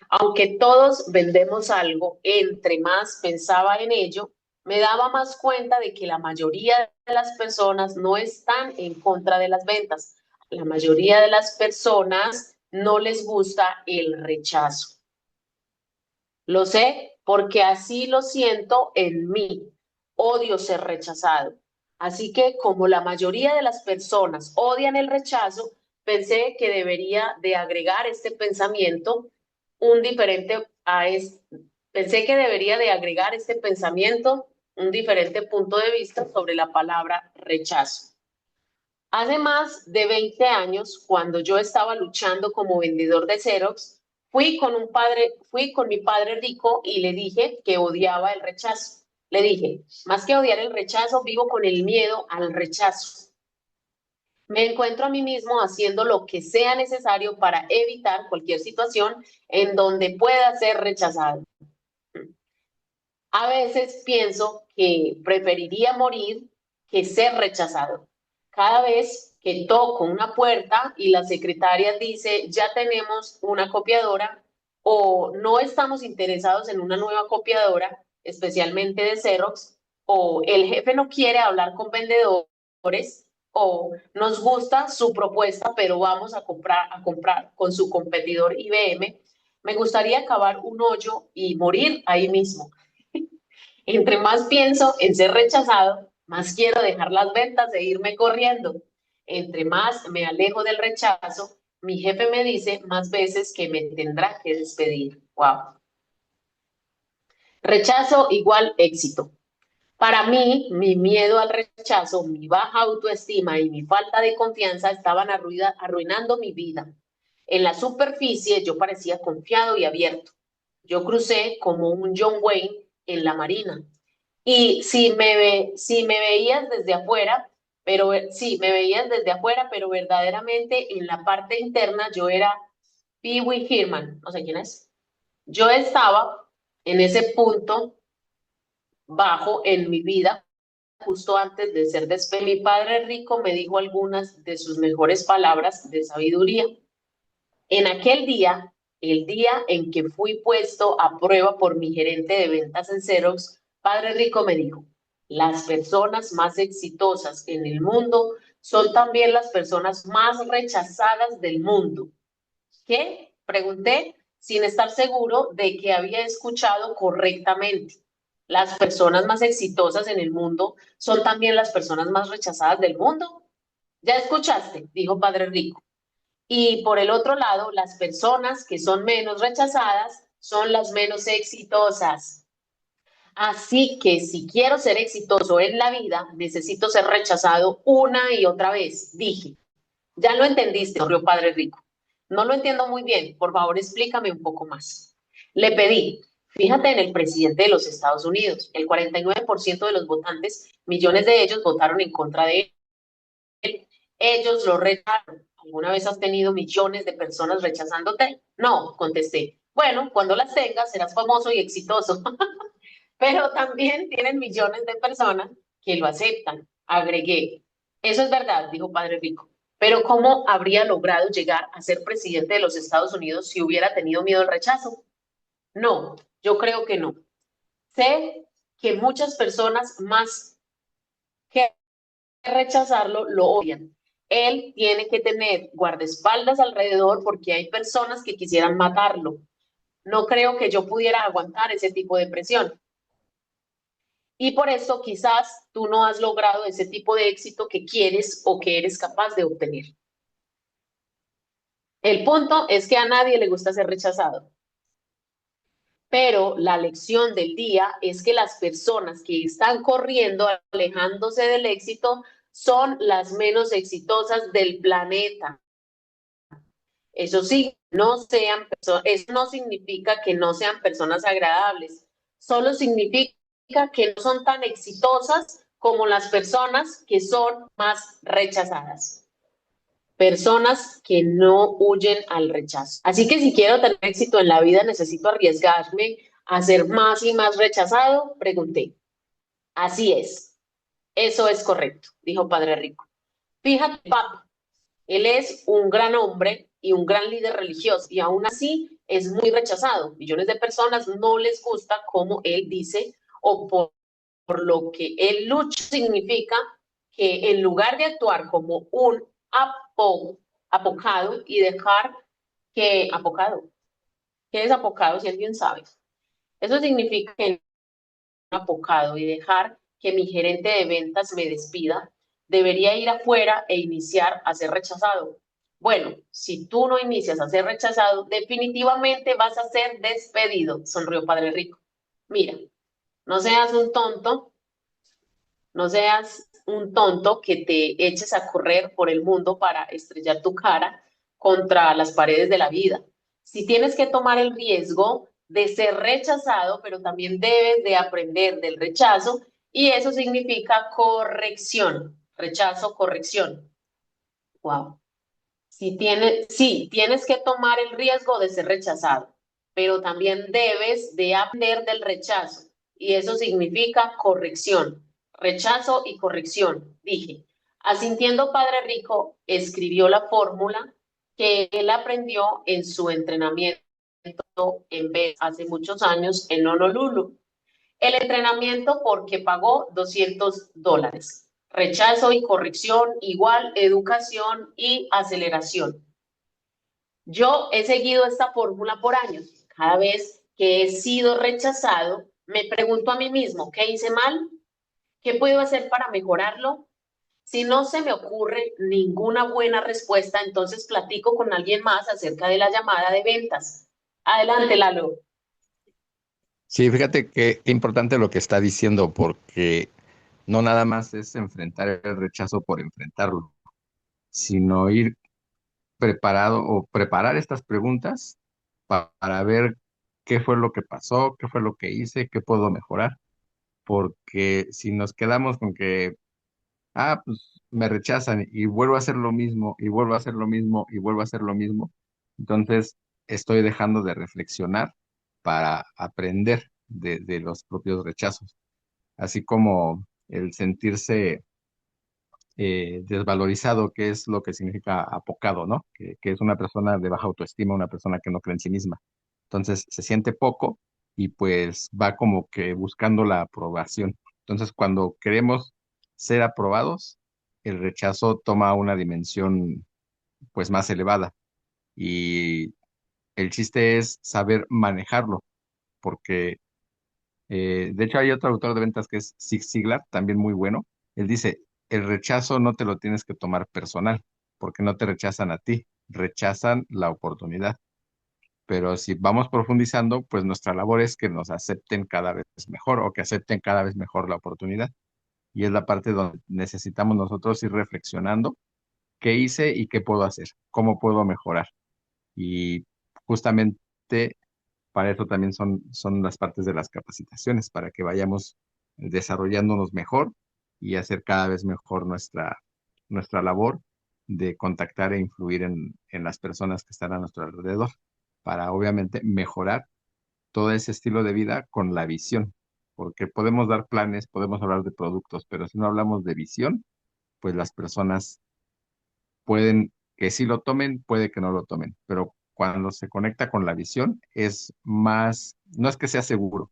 Aunque todos vendemos algo, entre más pensaba en ello, me daba más cuenta de que la mayoría de las personas no están en contra de las ventas. La mayoría de las personas no les gusta el rechazo. Lo sé porque así lo siento en mí. Odio ser rechazado. Así que como la mayoría de las personas odian el rechazo, pensé que debería de agregar este pensamiento un diferente a este, pensé que debería de agregar este pensamiento un diferente punto de vista sobre la palabra rechazo. Hace más de 20 años, cuando yo estaba luchando como vendedor de Xerox, fui con mi padre rico y le dije que odiaba el rechazo. Le dije, más que odiar el rechazo, vivo con el miedo al rechazo. Me encuentro a mí mismo haciendo lo que sea necesario para evitar cualquier situación en donde pueda ser rechazado. A veces pienso que preferiría morir que ser rechazado. Cada vez que toco una puerta y la secretaria dice, ya tenemos una copiadora o no estamos interesados en una nueva copiadora, especialmente de Xerox, o el jefe no quiere hablar con vendedores, o nos gusta su propuesta, pero vamos a comprar con su competidor IBM, me gustaría acabar un hoyo y morir ahí mismo. Entre más pienso en ser rechazado, más quiero dejar las ventas e irme corriendo. Entre más me alejo del rechazo, mi jefe me dice más veces que me tendrá que despedir. Wow. Rechazo igual éxito. Para mí, mi miedo al rechazo, mi baja autoestima y mi falta de confianza estaban arruinando mi vida. En la superficie yo parecía confiado y abierto. Yo crucé como un John Wayne en la marina. Y si me veías desde afuera, sí, me veías desde afuera, pero verdaderamente en la parte interna yo era Pee Wee Herman, no sé quién es. Yo estaba en ese punto bajo en mi vida justo antes de ser despedido. Mi padre rico me dijo algunas de sus mejores palabras de sabiduría. En aquel día, el día en que fui puesto a prueba por mi gerente de ventas en Xerox, Padre Rico me dijo, las personas más exitosas en el mundo son también las personas más rechazadas del mundo. ¿Qué? Pregunté sin estar seguro de que había escuchado correctamente. Las personas más exitosas en el mundo son también las personas más rechazadas del mundo. ¿Ya escuchaste? Dijo Padre Rico. Y por el otro lado, las personas que son menos rechazadas son las menos exitosas. Así que si quiero ser exitoso en la vida, necesito ser rechazado una y otra vez, dije. Ya lo entendiste, corrió Padre Rico. No lo entiendo muy bien, por favor explícame un poco más. Le pedí, fíjate en el presidente de los Estados Unidos, el 49% de los votantes, millones de ellos votaron en contra de él. Ellos lo rechazaron. ¿Alguna vez has tenido millones de personas rechazándote? No, contesté. Bueno, cuando las tengas serás famoso y exitoso. Pero también tienen millones de personas que lo aceptan. Agregué, eso es verdad, dijo Padre Rico, pero ¿cómo habría logrado llegar a ser presidente de los Estados Unidos si hubiera tenido miedo al rechazo? No, yo creo que no. Sé que muchas personas más que rechazarlo lo odian. Él tiene que tener guardaespaldas alrededor porque hay personas que quisieran matarlo. No creo que yo pudiera aguantar ese tipo de presión. Y por eso quizás tú no has logrado ese tipo de éxito que quieres o que eres capaz de obtener. El punto es que a nadie le gusta ser rechazado. Pero la lección del día es que las personas que están corriendo, alejándose del éxito, son las menos exitosas del planeta. Eso sí, eso no significa que no sean personas agradables, solo significa que no son tan exitosas como las personas que son más rechazadas. Personas que no huyen al rechazo. Así que si quiero tener éxito en la vida, necesito arriesgarme a ser más y más rechazado, pregunté. Así es, eso es correcto, dijo Padre Rico. Fíjate, Papa, él es un gran hombre y un gran líder religioso y aún así es muy rechazado. Millones de personas no les gusta como él dice o por lo que él lucha. Significa que en lugar de actuar como un apocado y dejar que apocado, ¿qué es apocado si alguien sabe? Eso significa que apocado y dejar que mi gerente de ventas me despida, debería ir afuera e iniciar a ser rechazado. Bueno, si tú no inicias a ser rechazado, definitivamente vas a ser despedido, sonrió Padre Rico. Mira, no seas un tonto, no seas un tonto que te eches a correr por el mundo para estrellar tu cara contra las paredes de la vida. Si tienes que tomar el riesgo de ser rechazado, pero también debes de aprender del rechazo y eso significa corrección, rechazo, corrección. Wow. Sí, tienes que tomar el riesgo de ser rechazado, pero también debes de aprender del rechazo y eso significa corrección, rechazo y corrección, dije. Asintiendo Padre Rico escribió la fórmula que él aprendió en su entrenamiento en vez hace muchos años en Honolulu. El entrenamiento porque pagó $200. Rechazo y corrección igual educación y aceleración. Yo he seguido esta fórmula por años. Cada vez que he sido rechazado, me pregunto a mí mismo, ¿qué hice mal? ¿Qué puedo hacer para mejorarlo? Si no se me ocurre ninguna buena respuesta, entonces platico con alguien más acerca de la llamada de ventas. Adelante, Lalo. Sí, fíjate qué importante lo que está diciendo, porque no nada más es enfrentar el rechazo por enfrentarlo, sino ir preparado o preparar estas preguntas para ver qué fue lo que pasó, qué fue lo que hice, qué puedo mejorar, porque si nos quedamos con que, pues me rechazan y vuelvo a hacer lo mismo y vuelvo a hacer lo mismo y vuelvo a hacer lo mismo, entonces estoy dejando de reflexionar para aprender de los propios rechazos, así como el sentirse desvalorizado, que es lo que significa apocado, ¿no? Que es una persona de baja autoestima, una persona que no cree en sí misma. Entonces se siente poco y pues va como que buscando la aprobación. Entonces cuando queremos ser aprobados, el rechazo toma una dimensión pues más elevada y el chiste es saber manejarlo, porque de hecho hay otro autor de ventas que es Zig Ziglar, también muy bueno. Él dice, el rechazo no te lo tienes que tomar personal, porque no te rechazan a ti, rechazan la oportunidad. Pero si vamos profundizando, pues nuestra labor es que nos acepten cada vez mejor o que acepten cada vez mejor la oportunidad. Y es la parte donde necesitamos nosotros ir reflexionando qué hice y qué puedo hacer, cómo puedo mejorar. Y justamente para eso también son las partes de las capacitaciones, para que vayamos desarrollándonos mejor y hacer cada vez mejor nuestra labor de contactar e influir en las personas que están a nuestro alrededor, para obviamente mejorar todo ese estilo de vida con la visión. porque podemos dar planes, podemos hablar de productos, pero si no hablamos de visión, pues las personas pueden que sí lo tomen, puede que no lo tomen, pero cuando se conecta con la visión es más, no es que sea seguro,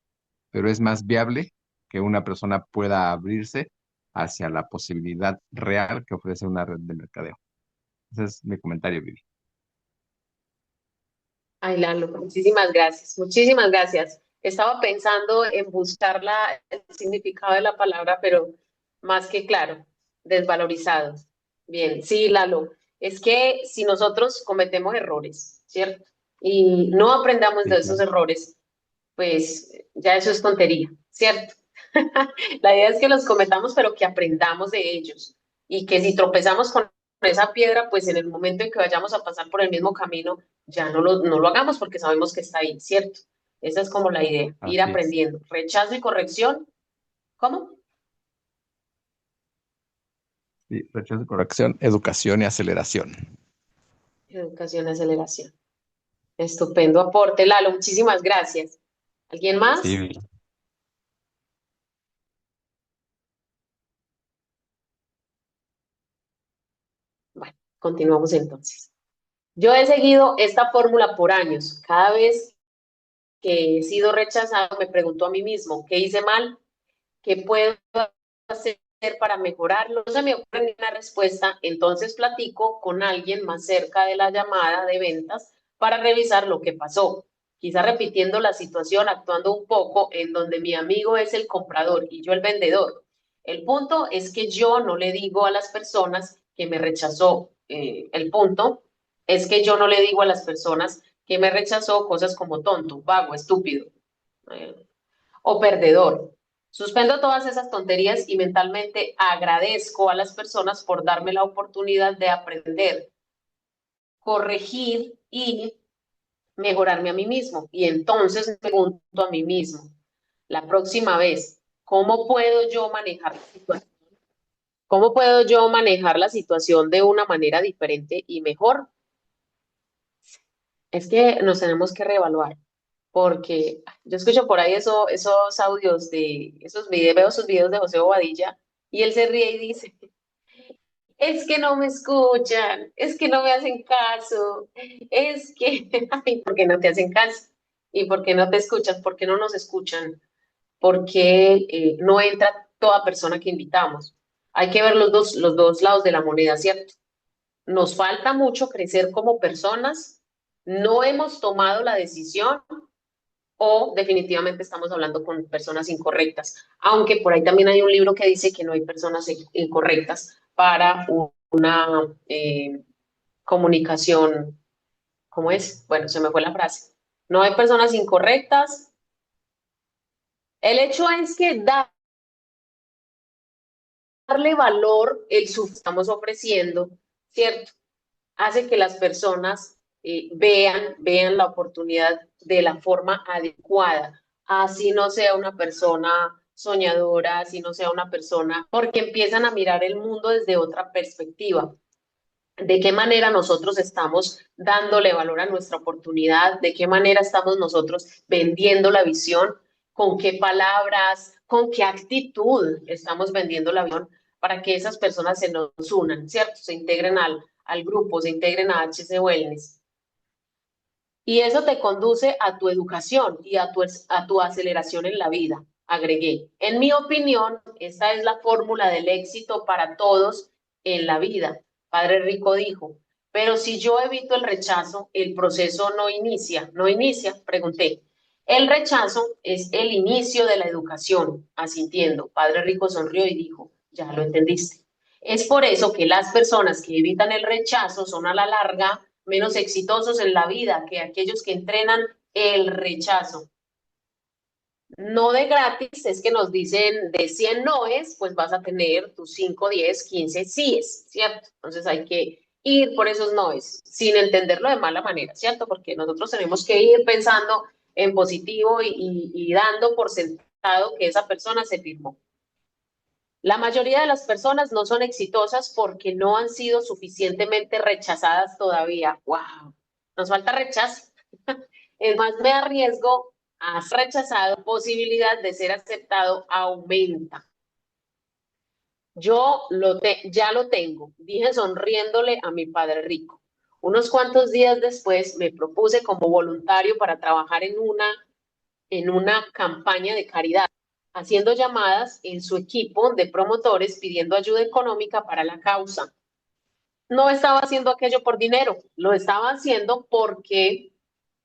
pero es más viable que una persona pueda abrirse hacia la posibilidad real que ofrece una red de mercadeo. Ese es mi comentario, Vivi. Ay, Lalo, muchísimas gracias, muchísimas gracias. Estaba pensando en buscar el significado de la palabra, pero más que claro, desvalorizado. Bien, sí, Lalo, es que si nosotros cometemos errores, ¿cierto? Y no aprendamos Sí, de esos claro. errores, pues ya eso es tontería, ¿cierto? La idea es que los cometamos, pero que aprendamos de ellos y que si tropezamos con esa piedra, pues en el momento en que vayamos a pasar por el mismo camino, ya no lo hagamos porque sabemos que está ahí, ¿cierto? Esa es como la idea, ir Así es. aprendiendo. Rechazo y corrección, ¿cómo? Sí, rechazo, corrección, educación y aceleración. Educación, aceleración. Estupendo aporte, Lalo, muchísimas gracias. ¿Alguien Sí, más? Vivi. Bueno, continuamos entonces. Yo he seguido esta fórmula por años. Cada vez que he sido rechazado, me pregunto a mí mismo, ¿qué hice mal? ¿Qué puedo hacer para mejorarlo? No se me ocurre ni una respuesta, entonces platico con alguien más cerca de la llamada de ventas para revisar lo que pasó. Quizá repitiendo la situación, actuando un poco en donde mi amigo es el comprador y yo el vendedor. El punto es que yo no le digo a las personas que me rechazó. El punto es que yo no le digo a las personas que me rechazó cosas como tonto, vago, estúpido. Eh, o perdedor. Suspendo todas esas tonterías y mentalmente agradezco a las personas por darme la oportunidad de aprender, corregir y mejorarme a mí mismo. Y entonces me pregunto a mí mismo, la próxima vez, ¿cómo puedo yo manejar la situación? ¿Cómo puedo yo manejar la situación de una manera diferente y mejor? Es que nos tenemos que reevaluar, porque yo escucho por ahí esos audios de esos videos, veo esos videos de José Bobadilla y él se ríe y dice, es que no me escuchan, es que no me hacen caso, es que, ay, ¿por qué no te hacen caso? ¿Y por qué no te escuchas? ¿Por qué no nos escuchan? ¿Por qué no entra toda persona que invitamos? Hay que ver los dos lados de la moneda, ¿cierto? Nos falta mucho crecer como personas, no hemos tomado la decisión o definitivamente estamos hablando con personas incorrectas, aunque por ahí también hay un libro que dice que no hay personas incorrectas para una comunicación, ¿cómo es? Bueno, se me fue la frase. No hay personas incorrectas. El hecho es que darle valor el que estamos ofreciendo, ¿cierto? Hace que las personas vean la oportunidad de la forma adecuada, así no sea una persona soñadora, así no sea una persona, porque empiezan a mirar el mundo desde otra perspectiva. De qué manera nosotros estamos dándole valor a nuestra oportunidad, de qué manera estamos nosotros vendiendo la visión, con qué palabras, con qué actitud estamos vendiendo la visión para que esas personas se nos unan, ¿cierto? Se integren al grupo, se integren a HC Wellness. Y eso te conduce a tu educación y a tu aceleración en la vida, agregué. En mi opinión, esta es la fórmula del éxito para todos en la vida. Padre Rico dijo, pero si yo evito el rechazo, el proceso no inicia, pregunté. El rechazo es el inicio de la educación, asintiendo. Padre Rico sonrió y dijo, ya lo entendiste. Es por eso que las personas que evitan el rechazo son a la larga menos exitosos en la vida que aquellos que entrenan el rechazo. No de gratis, es que nos dicen de 100 noes, pues vas a tener tus 5, 10, 15 síes, ¿cierto? Entonces hay que ir por esos noes, sin entenderlo de mala manera, ¿cierto? Porque nosotros tenemos que ir pensando en positivo y dando por sentado que esa persona se firmó. La mayoría de las personas no son exitosas porque no han sido suficientemente rechazadas todavía. ¡Wow! Nos falta rechazo. Es más, me arriesgo has rechazado, posibilidad de ser aceptado aumenta. Ya lo tengo, dije sonriéndole a mi padre rico. Unos cuantos días después me propuse como voluntario para trabajar en una campaña de caridad, haciendo llamadas en su equipo de promotores pidiendo ayuda económica para la causa. No estaba haciendo aquello por dinero, lo estaba haciendo porque,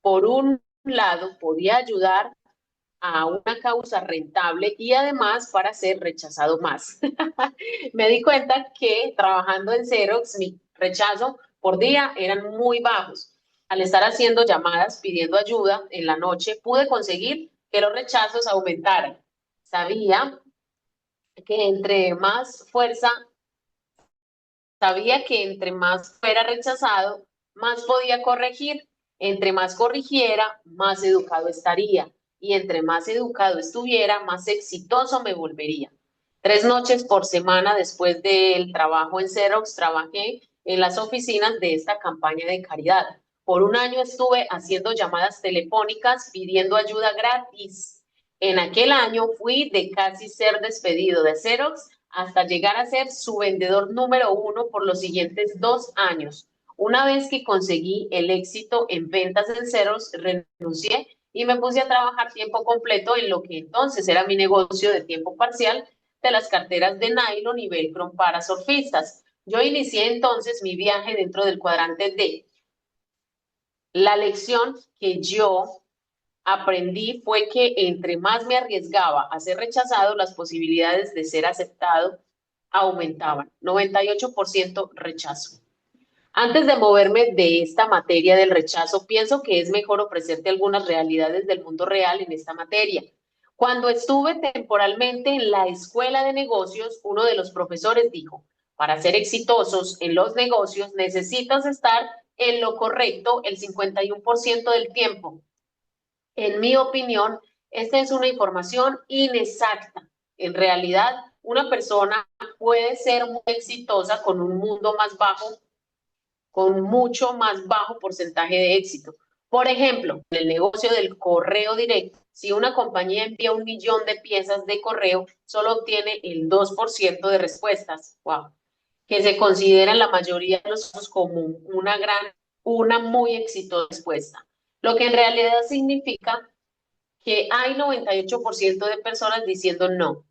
por un lado, podía ayudar a una causa rentable y además para ser rechazado más. Me di cuenta que trabajando en Xerox, mi rechazo por día eran muy bajos. Al estar haciendo llamadas pidiendo ayuda en la noche, pude conseguir que los rechazos aumentaran. Sabía que entre más fuerza Sabía que entre más fuera rechazado, más podía corregir. Entre más corrigiera, más educado estaría. Y entre más educado estuviera, más exitoso me volvería. 3 noches por semana después del trabajo en Xerox, trabajé en las oficinas de esta campaña de caridad. Por un año estuve haciendo llamadas telefónicas pidiendo ayuda gratis. En aquel año fui de casi ser despedido de Xerox hasta llegar a ser su vendedor número 1 por los siguientes 2 años. Una vez que conseguí el éxito en ventas en Xerox, renuncié y me puse a trabajar tiempo completo en lo que entonces era mi negocio de tiempo parcial de las carteras de nylon y velcro para surfistas. Yo inicié entonces mi viaje dentro del cuadrante D. La lección que yo aprendí fue que entre más me arriesgaba a ser rechazado, las posibilidades de ser aceptado aumentaban. 98% rechazo. Antes de moverme de esta materia del rechazo, pienso que es mejor ofrecerte algunas realidades del mundo real en esta materia. Cuando estuve temporalmente en la escuela de negocios, uno de los profesores dijo, para ser exitosos en los negocios necesitas estar en lo correcto el 51% del tiempo. En mi opinión, esta es una información inexacta. En realidad, una persona puede ser muy exitosa con un mundo más bajo, con mucho más bajo porcentaje de éxito. Por ejemplo, en el negocio del correo directo, si una compañía envía 1 millón de piezas de correo, solo obtiene el 2% de respuestas. Wow. Que se considera en la mayoría de los casos como una muy exitosa respuesta. Lo que en realidad significa que hay 98% de personas diciendo no,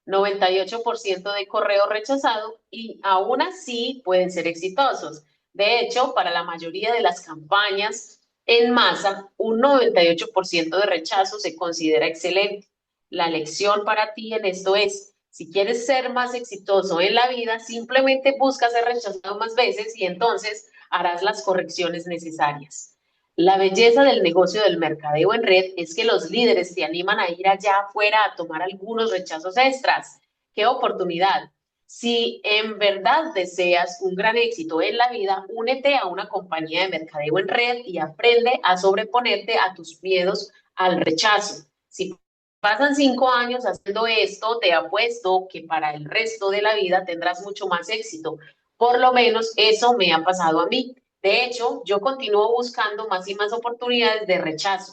98% de correo rechazado y aún así pueden ser exitosos. De hecho, para la mayoría de las campañas en masa, un 98% de rechazo se considera excelente. La lección para ti en esto es, si quieres ser más exitoso en la vida, simplemente busca ser rechazado más veces y entonces harás las correcciones necesarias. La belleza del negocio del mercadeo en red es que los líderes te animan a ir allá afuera a tomar algunos rechazos extras. ¡Qué oportunidad! Si en verdad deseas un gran éxito en la vida, únete a una compañía de mercadeo en red y aprende a sobreponerte a tus miedos al rechazo. Si pasan 5 años haciendo esto, te apuesto que para el resto de la vida tendrás mucho más éxito. Por lo menos eso me ha pasado a mí. De hecho, yo continúo buscando más y más oportunidades de rechazo.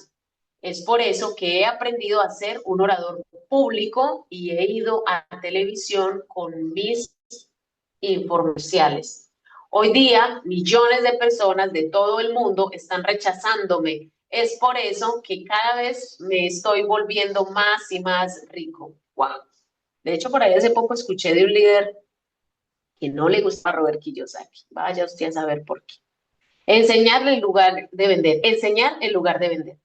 Es por eso que he aprendido a ser un orador público y he ido a la televisión con mis infomerciales. Hoy día, millones de personas de todo el mundo están rechazándome. Es por eso que cada vez me estoy volviendo más y más rico. Wow. De hecho, por ahí hace poco escuché de un líder que no le gusta a Robert Kiyosaki. Vaya usted a saber por qué. Enseñar en lugar de vender. Enseñar en lugar de vender.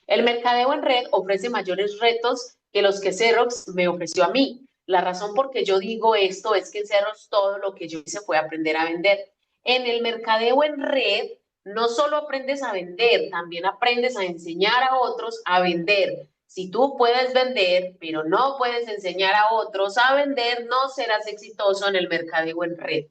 El mercadeo en red ofrece mayores retos que los que Xerox me ofreció a mí. La razón por que yo digo esto es que en Xerox todo lo que yo hice fue aprender a vender. En el mercadeo en red no solo aprendes a vender, también aprendes a enseñar a otros a vender. Si tú puedes vender, pero no puedes enseñar a otros a vender, no serás exitoso en el mercadeo en red.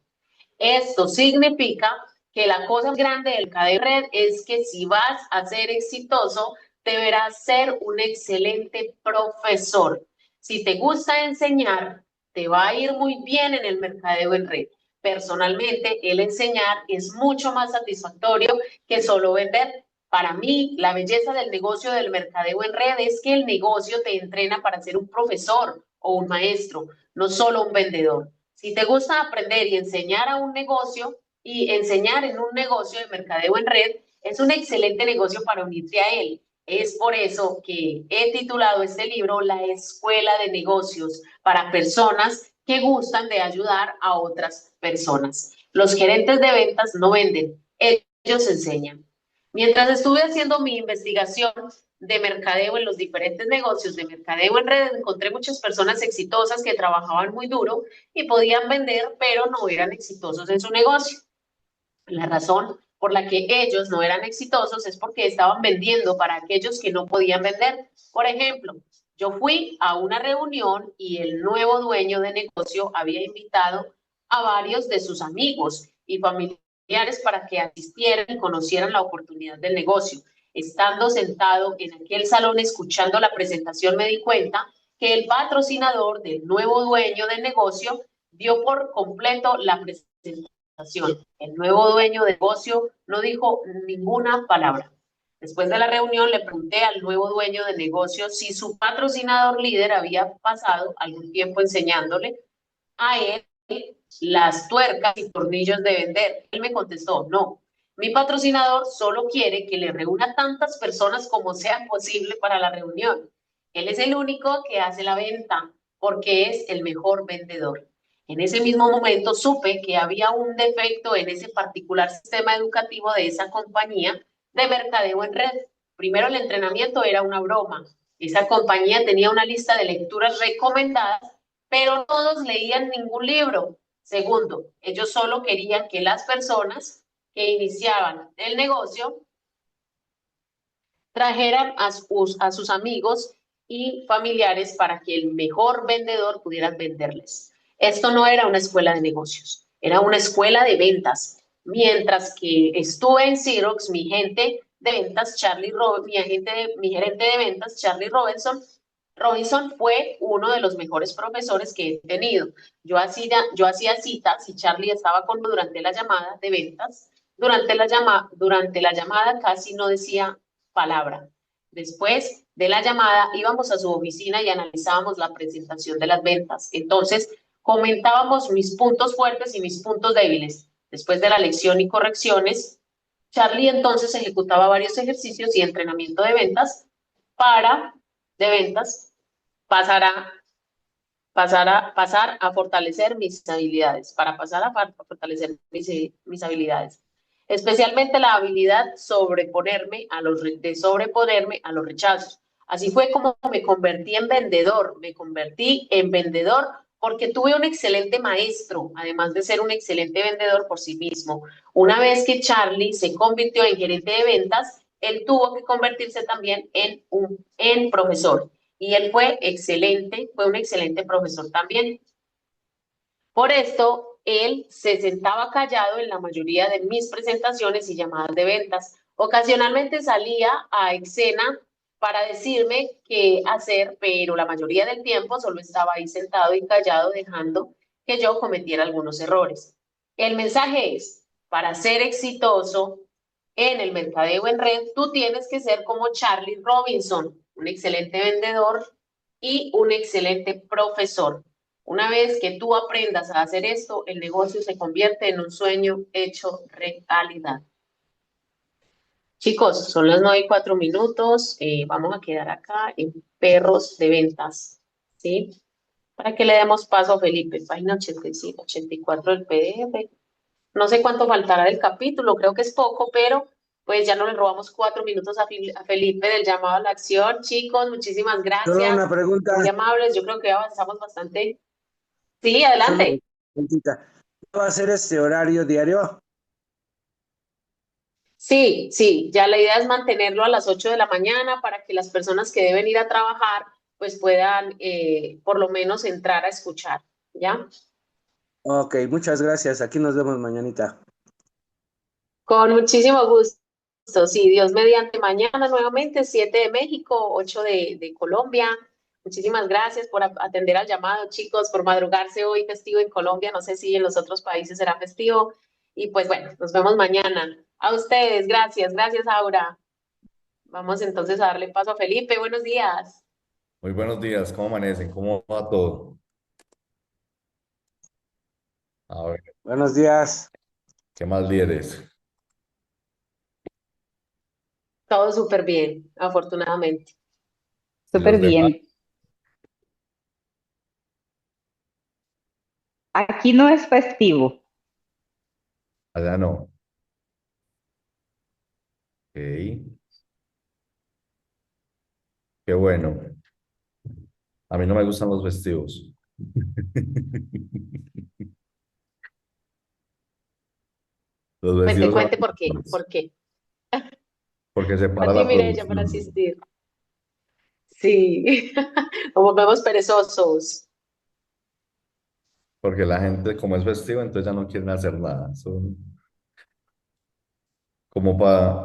Esto significa que la cosa más grande del mercadeo en red es que si vas a ser exitoso, deberás ser un excelente profesor. Si te gusta enseñar, te va a ir muy bien en el mercadeo en red. Personalmente, el enseñar es mucho más satisfactorio que solo vender. Para mí, la belleza del negocio del mercadeo en red es que el negocio te entrena para ser un profesor o un maestro, no solo un vendedor. Si te gusta aprender y enseñar a un negocio y enseñar en un negocio de mercadeo en red, es un excelente negocio para unirte a él. Es por eso que he titulado este libro La Escuela de Negocios para personas que gustan de ayudar a otras personas. Los gerentes de ventas no venden, ellos enseñan. Mientras estuve haciendo mi investigación de mercadeo en los diferentes negocios de mercadeo en red, encontré muchas personas exitosas que trabajaban muy duro y podían vender, pero no eran exitosos en su negocio. La razón por la que ellos no eran exitosos es porque estaban vendiendo para aquellos que no podían vender. Por ejemplo, yo fui a una reunión y el nuevo dueño de negocio había invitado a varios de sus amigos y familiares para que asistieran y conocieran la oportunidad del negocio. Estando sentado en aquel salón escuchando la presentación, me di cuenta que el patrocinador del nuevo dueño del negocio dio por completo la presentación. El nuevo dueño de negocio no dijo ninguna palabra. Después de la reunión le pregunté al nuevo dueño de negocio si su patrocinador líder había pasado algún tiempo enseñándole a él las tuercas y tornillos de vender. Él me contestó, no, mi patrocinador solo quiere que le reúna tantas personas como sea posible para la reunión. Él es el único que hace la venta porque es el mejor vendedor. En ese mismo momento supe que había un defecto en ese particular sistema educativo de esa compañía de mercadeo en red. Primero, el entrenamiento era una broma. Esa compañía tenía una lista de lecturas recomendadas, pero todos leían ningún libro. Segundo, ellos solo querían que las personas que iniciaban el negocio trajeran a sus amigos y familiares para que el mejor vendedor pudiera venderles. Esto no era una escuela de negocios, era una escuela de ventas. Mientras que estuve en Xerox, mi gente de ventas, mi gerente de ventas, Charlie Robinson fue uno de los mejores profesores que he tenido. Yo hacía citas y Charlie estaba conmigo durante la llamada de ventas. Durante la llamada casi no decía palabra. Después de la llamada íbamos a su oficina y analizábamos la presentación de las ventas. Entonces comentábamos mis puntos fuertes y mis puntos débiles. Después de la lección y correcciones, Charlie entonces ejecutaba varios ejercicios y entrenamiento de ventas para de ventas pasar a fortalecer mis habilidades, para pasar a fortalecer mis habilidades. Especialmente la habilidad de sobreponerme a los rechazos. Así fue como me convertí en vendedor porque tuve un excelente maestro, además de ser un excelente vendedor por sí mismo. Una vez que Charlie se convirtió en gerente de ventas, él tuvo que convertirse también en profesor. Y él fue un excelente profesor también. Por esto, él se sentaba callado en la mayoría de mis presentaciones y llamadas de ventas. Ocasionalmente salía a escena para decirme qué hacer, pero la mayoría del tiempo solo estaba ahí sentado y callado, dejando que yo cometiera algunos errores. El mensaje es, para ser exitoso en el mercadeo en red, tú tienes que ser como Charlie Robinson, un excelente vendedor y un excelente profesor. Una vez que tú aprendas a hacer esto, el negocio se convierte en un sueño hecho realidad. Chicos, son las 9:04. Vamos a quedar acá en perros de ventas, ¿sí? Para que le demos paso a Felipe, página 85, 84 del PDF. No sé cuánto faltará del capítulo, creo que es poco, pero pues ya no le robamos 4 minutos a Felipe del llamado a la acción. Chicos, muchísimas Solo gracias, una pregunta, muy amables. Yo creo que avanzamos bastante. Sí, solo una adelante. preguntita. ¿Va a ser este horario diario? Sí, sí, ya la idea es mantenerlo a las 8 de la mañana para que las personas que deben ir a trabajar pues puedan por lo menos entrar a escuchar, ¿ya? Ok, muchas gracias. Aquí nos vemos mañanita. Con muchísimo gusto. Sí, Dios mediante mañana nuevamente, 7 de México, 8 de Colombia. Muchísimas gracias por atender al llamado, chicos, por madrugarse hoy festivo en Colombia. No sé si en los otros países será festivo. Y pues bueno, nos vemos mañana. A ustedes, gracias, gracias, Aura. Vamos entonces a darle paso a Felipe. Buenos días. Muy buenos días, ¿cómo amanecen? ¿Cómo va todo? A ver, Buenos días. ¿qué más líderes? Todo súper bien, afortunadamente. ¿Y Súper los demás? bien. Aquí no es festivo. Allá no. Ok, qué bueno. A mí no me gustan los festivos. Los Cuente, festivos son cuente por qué, los por mejores, qué. porque se A para ti, la Mireya, por producción, asistir. Sí, como vemos perezosos. porque la gente, como es festivo, entonces ya no quieren hacer nada. Son como para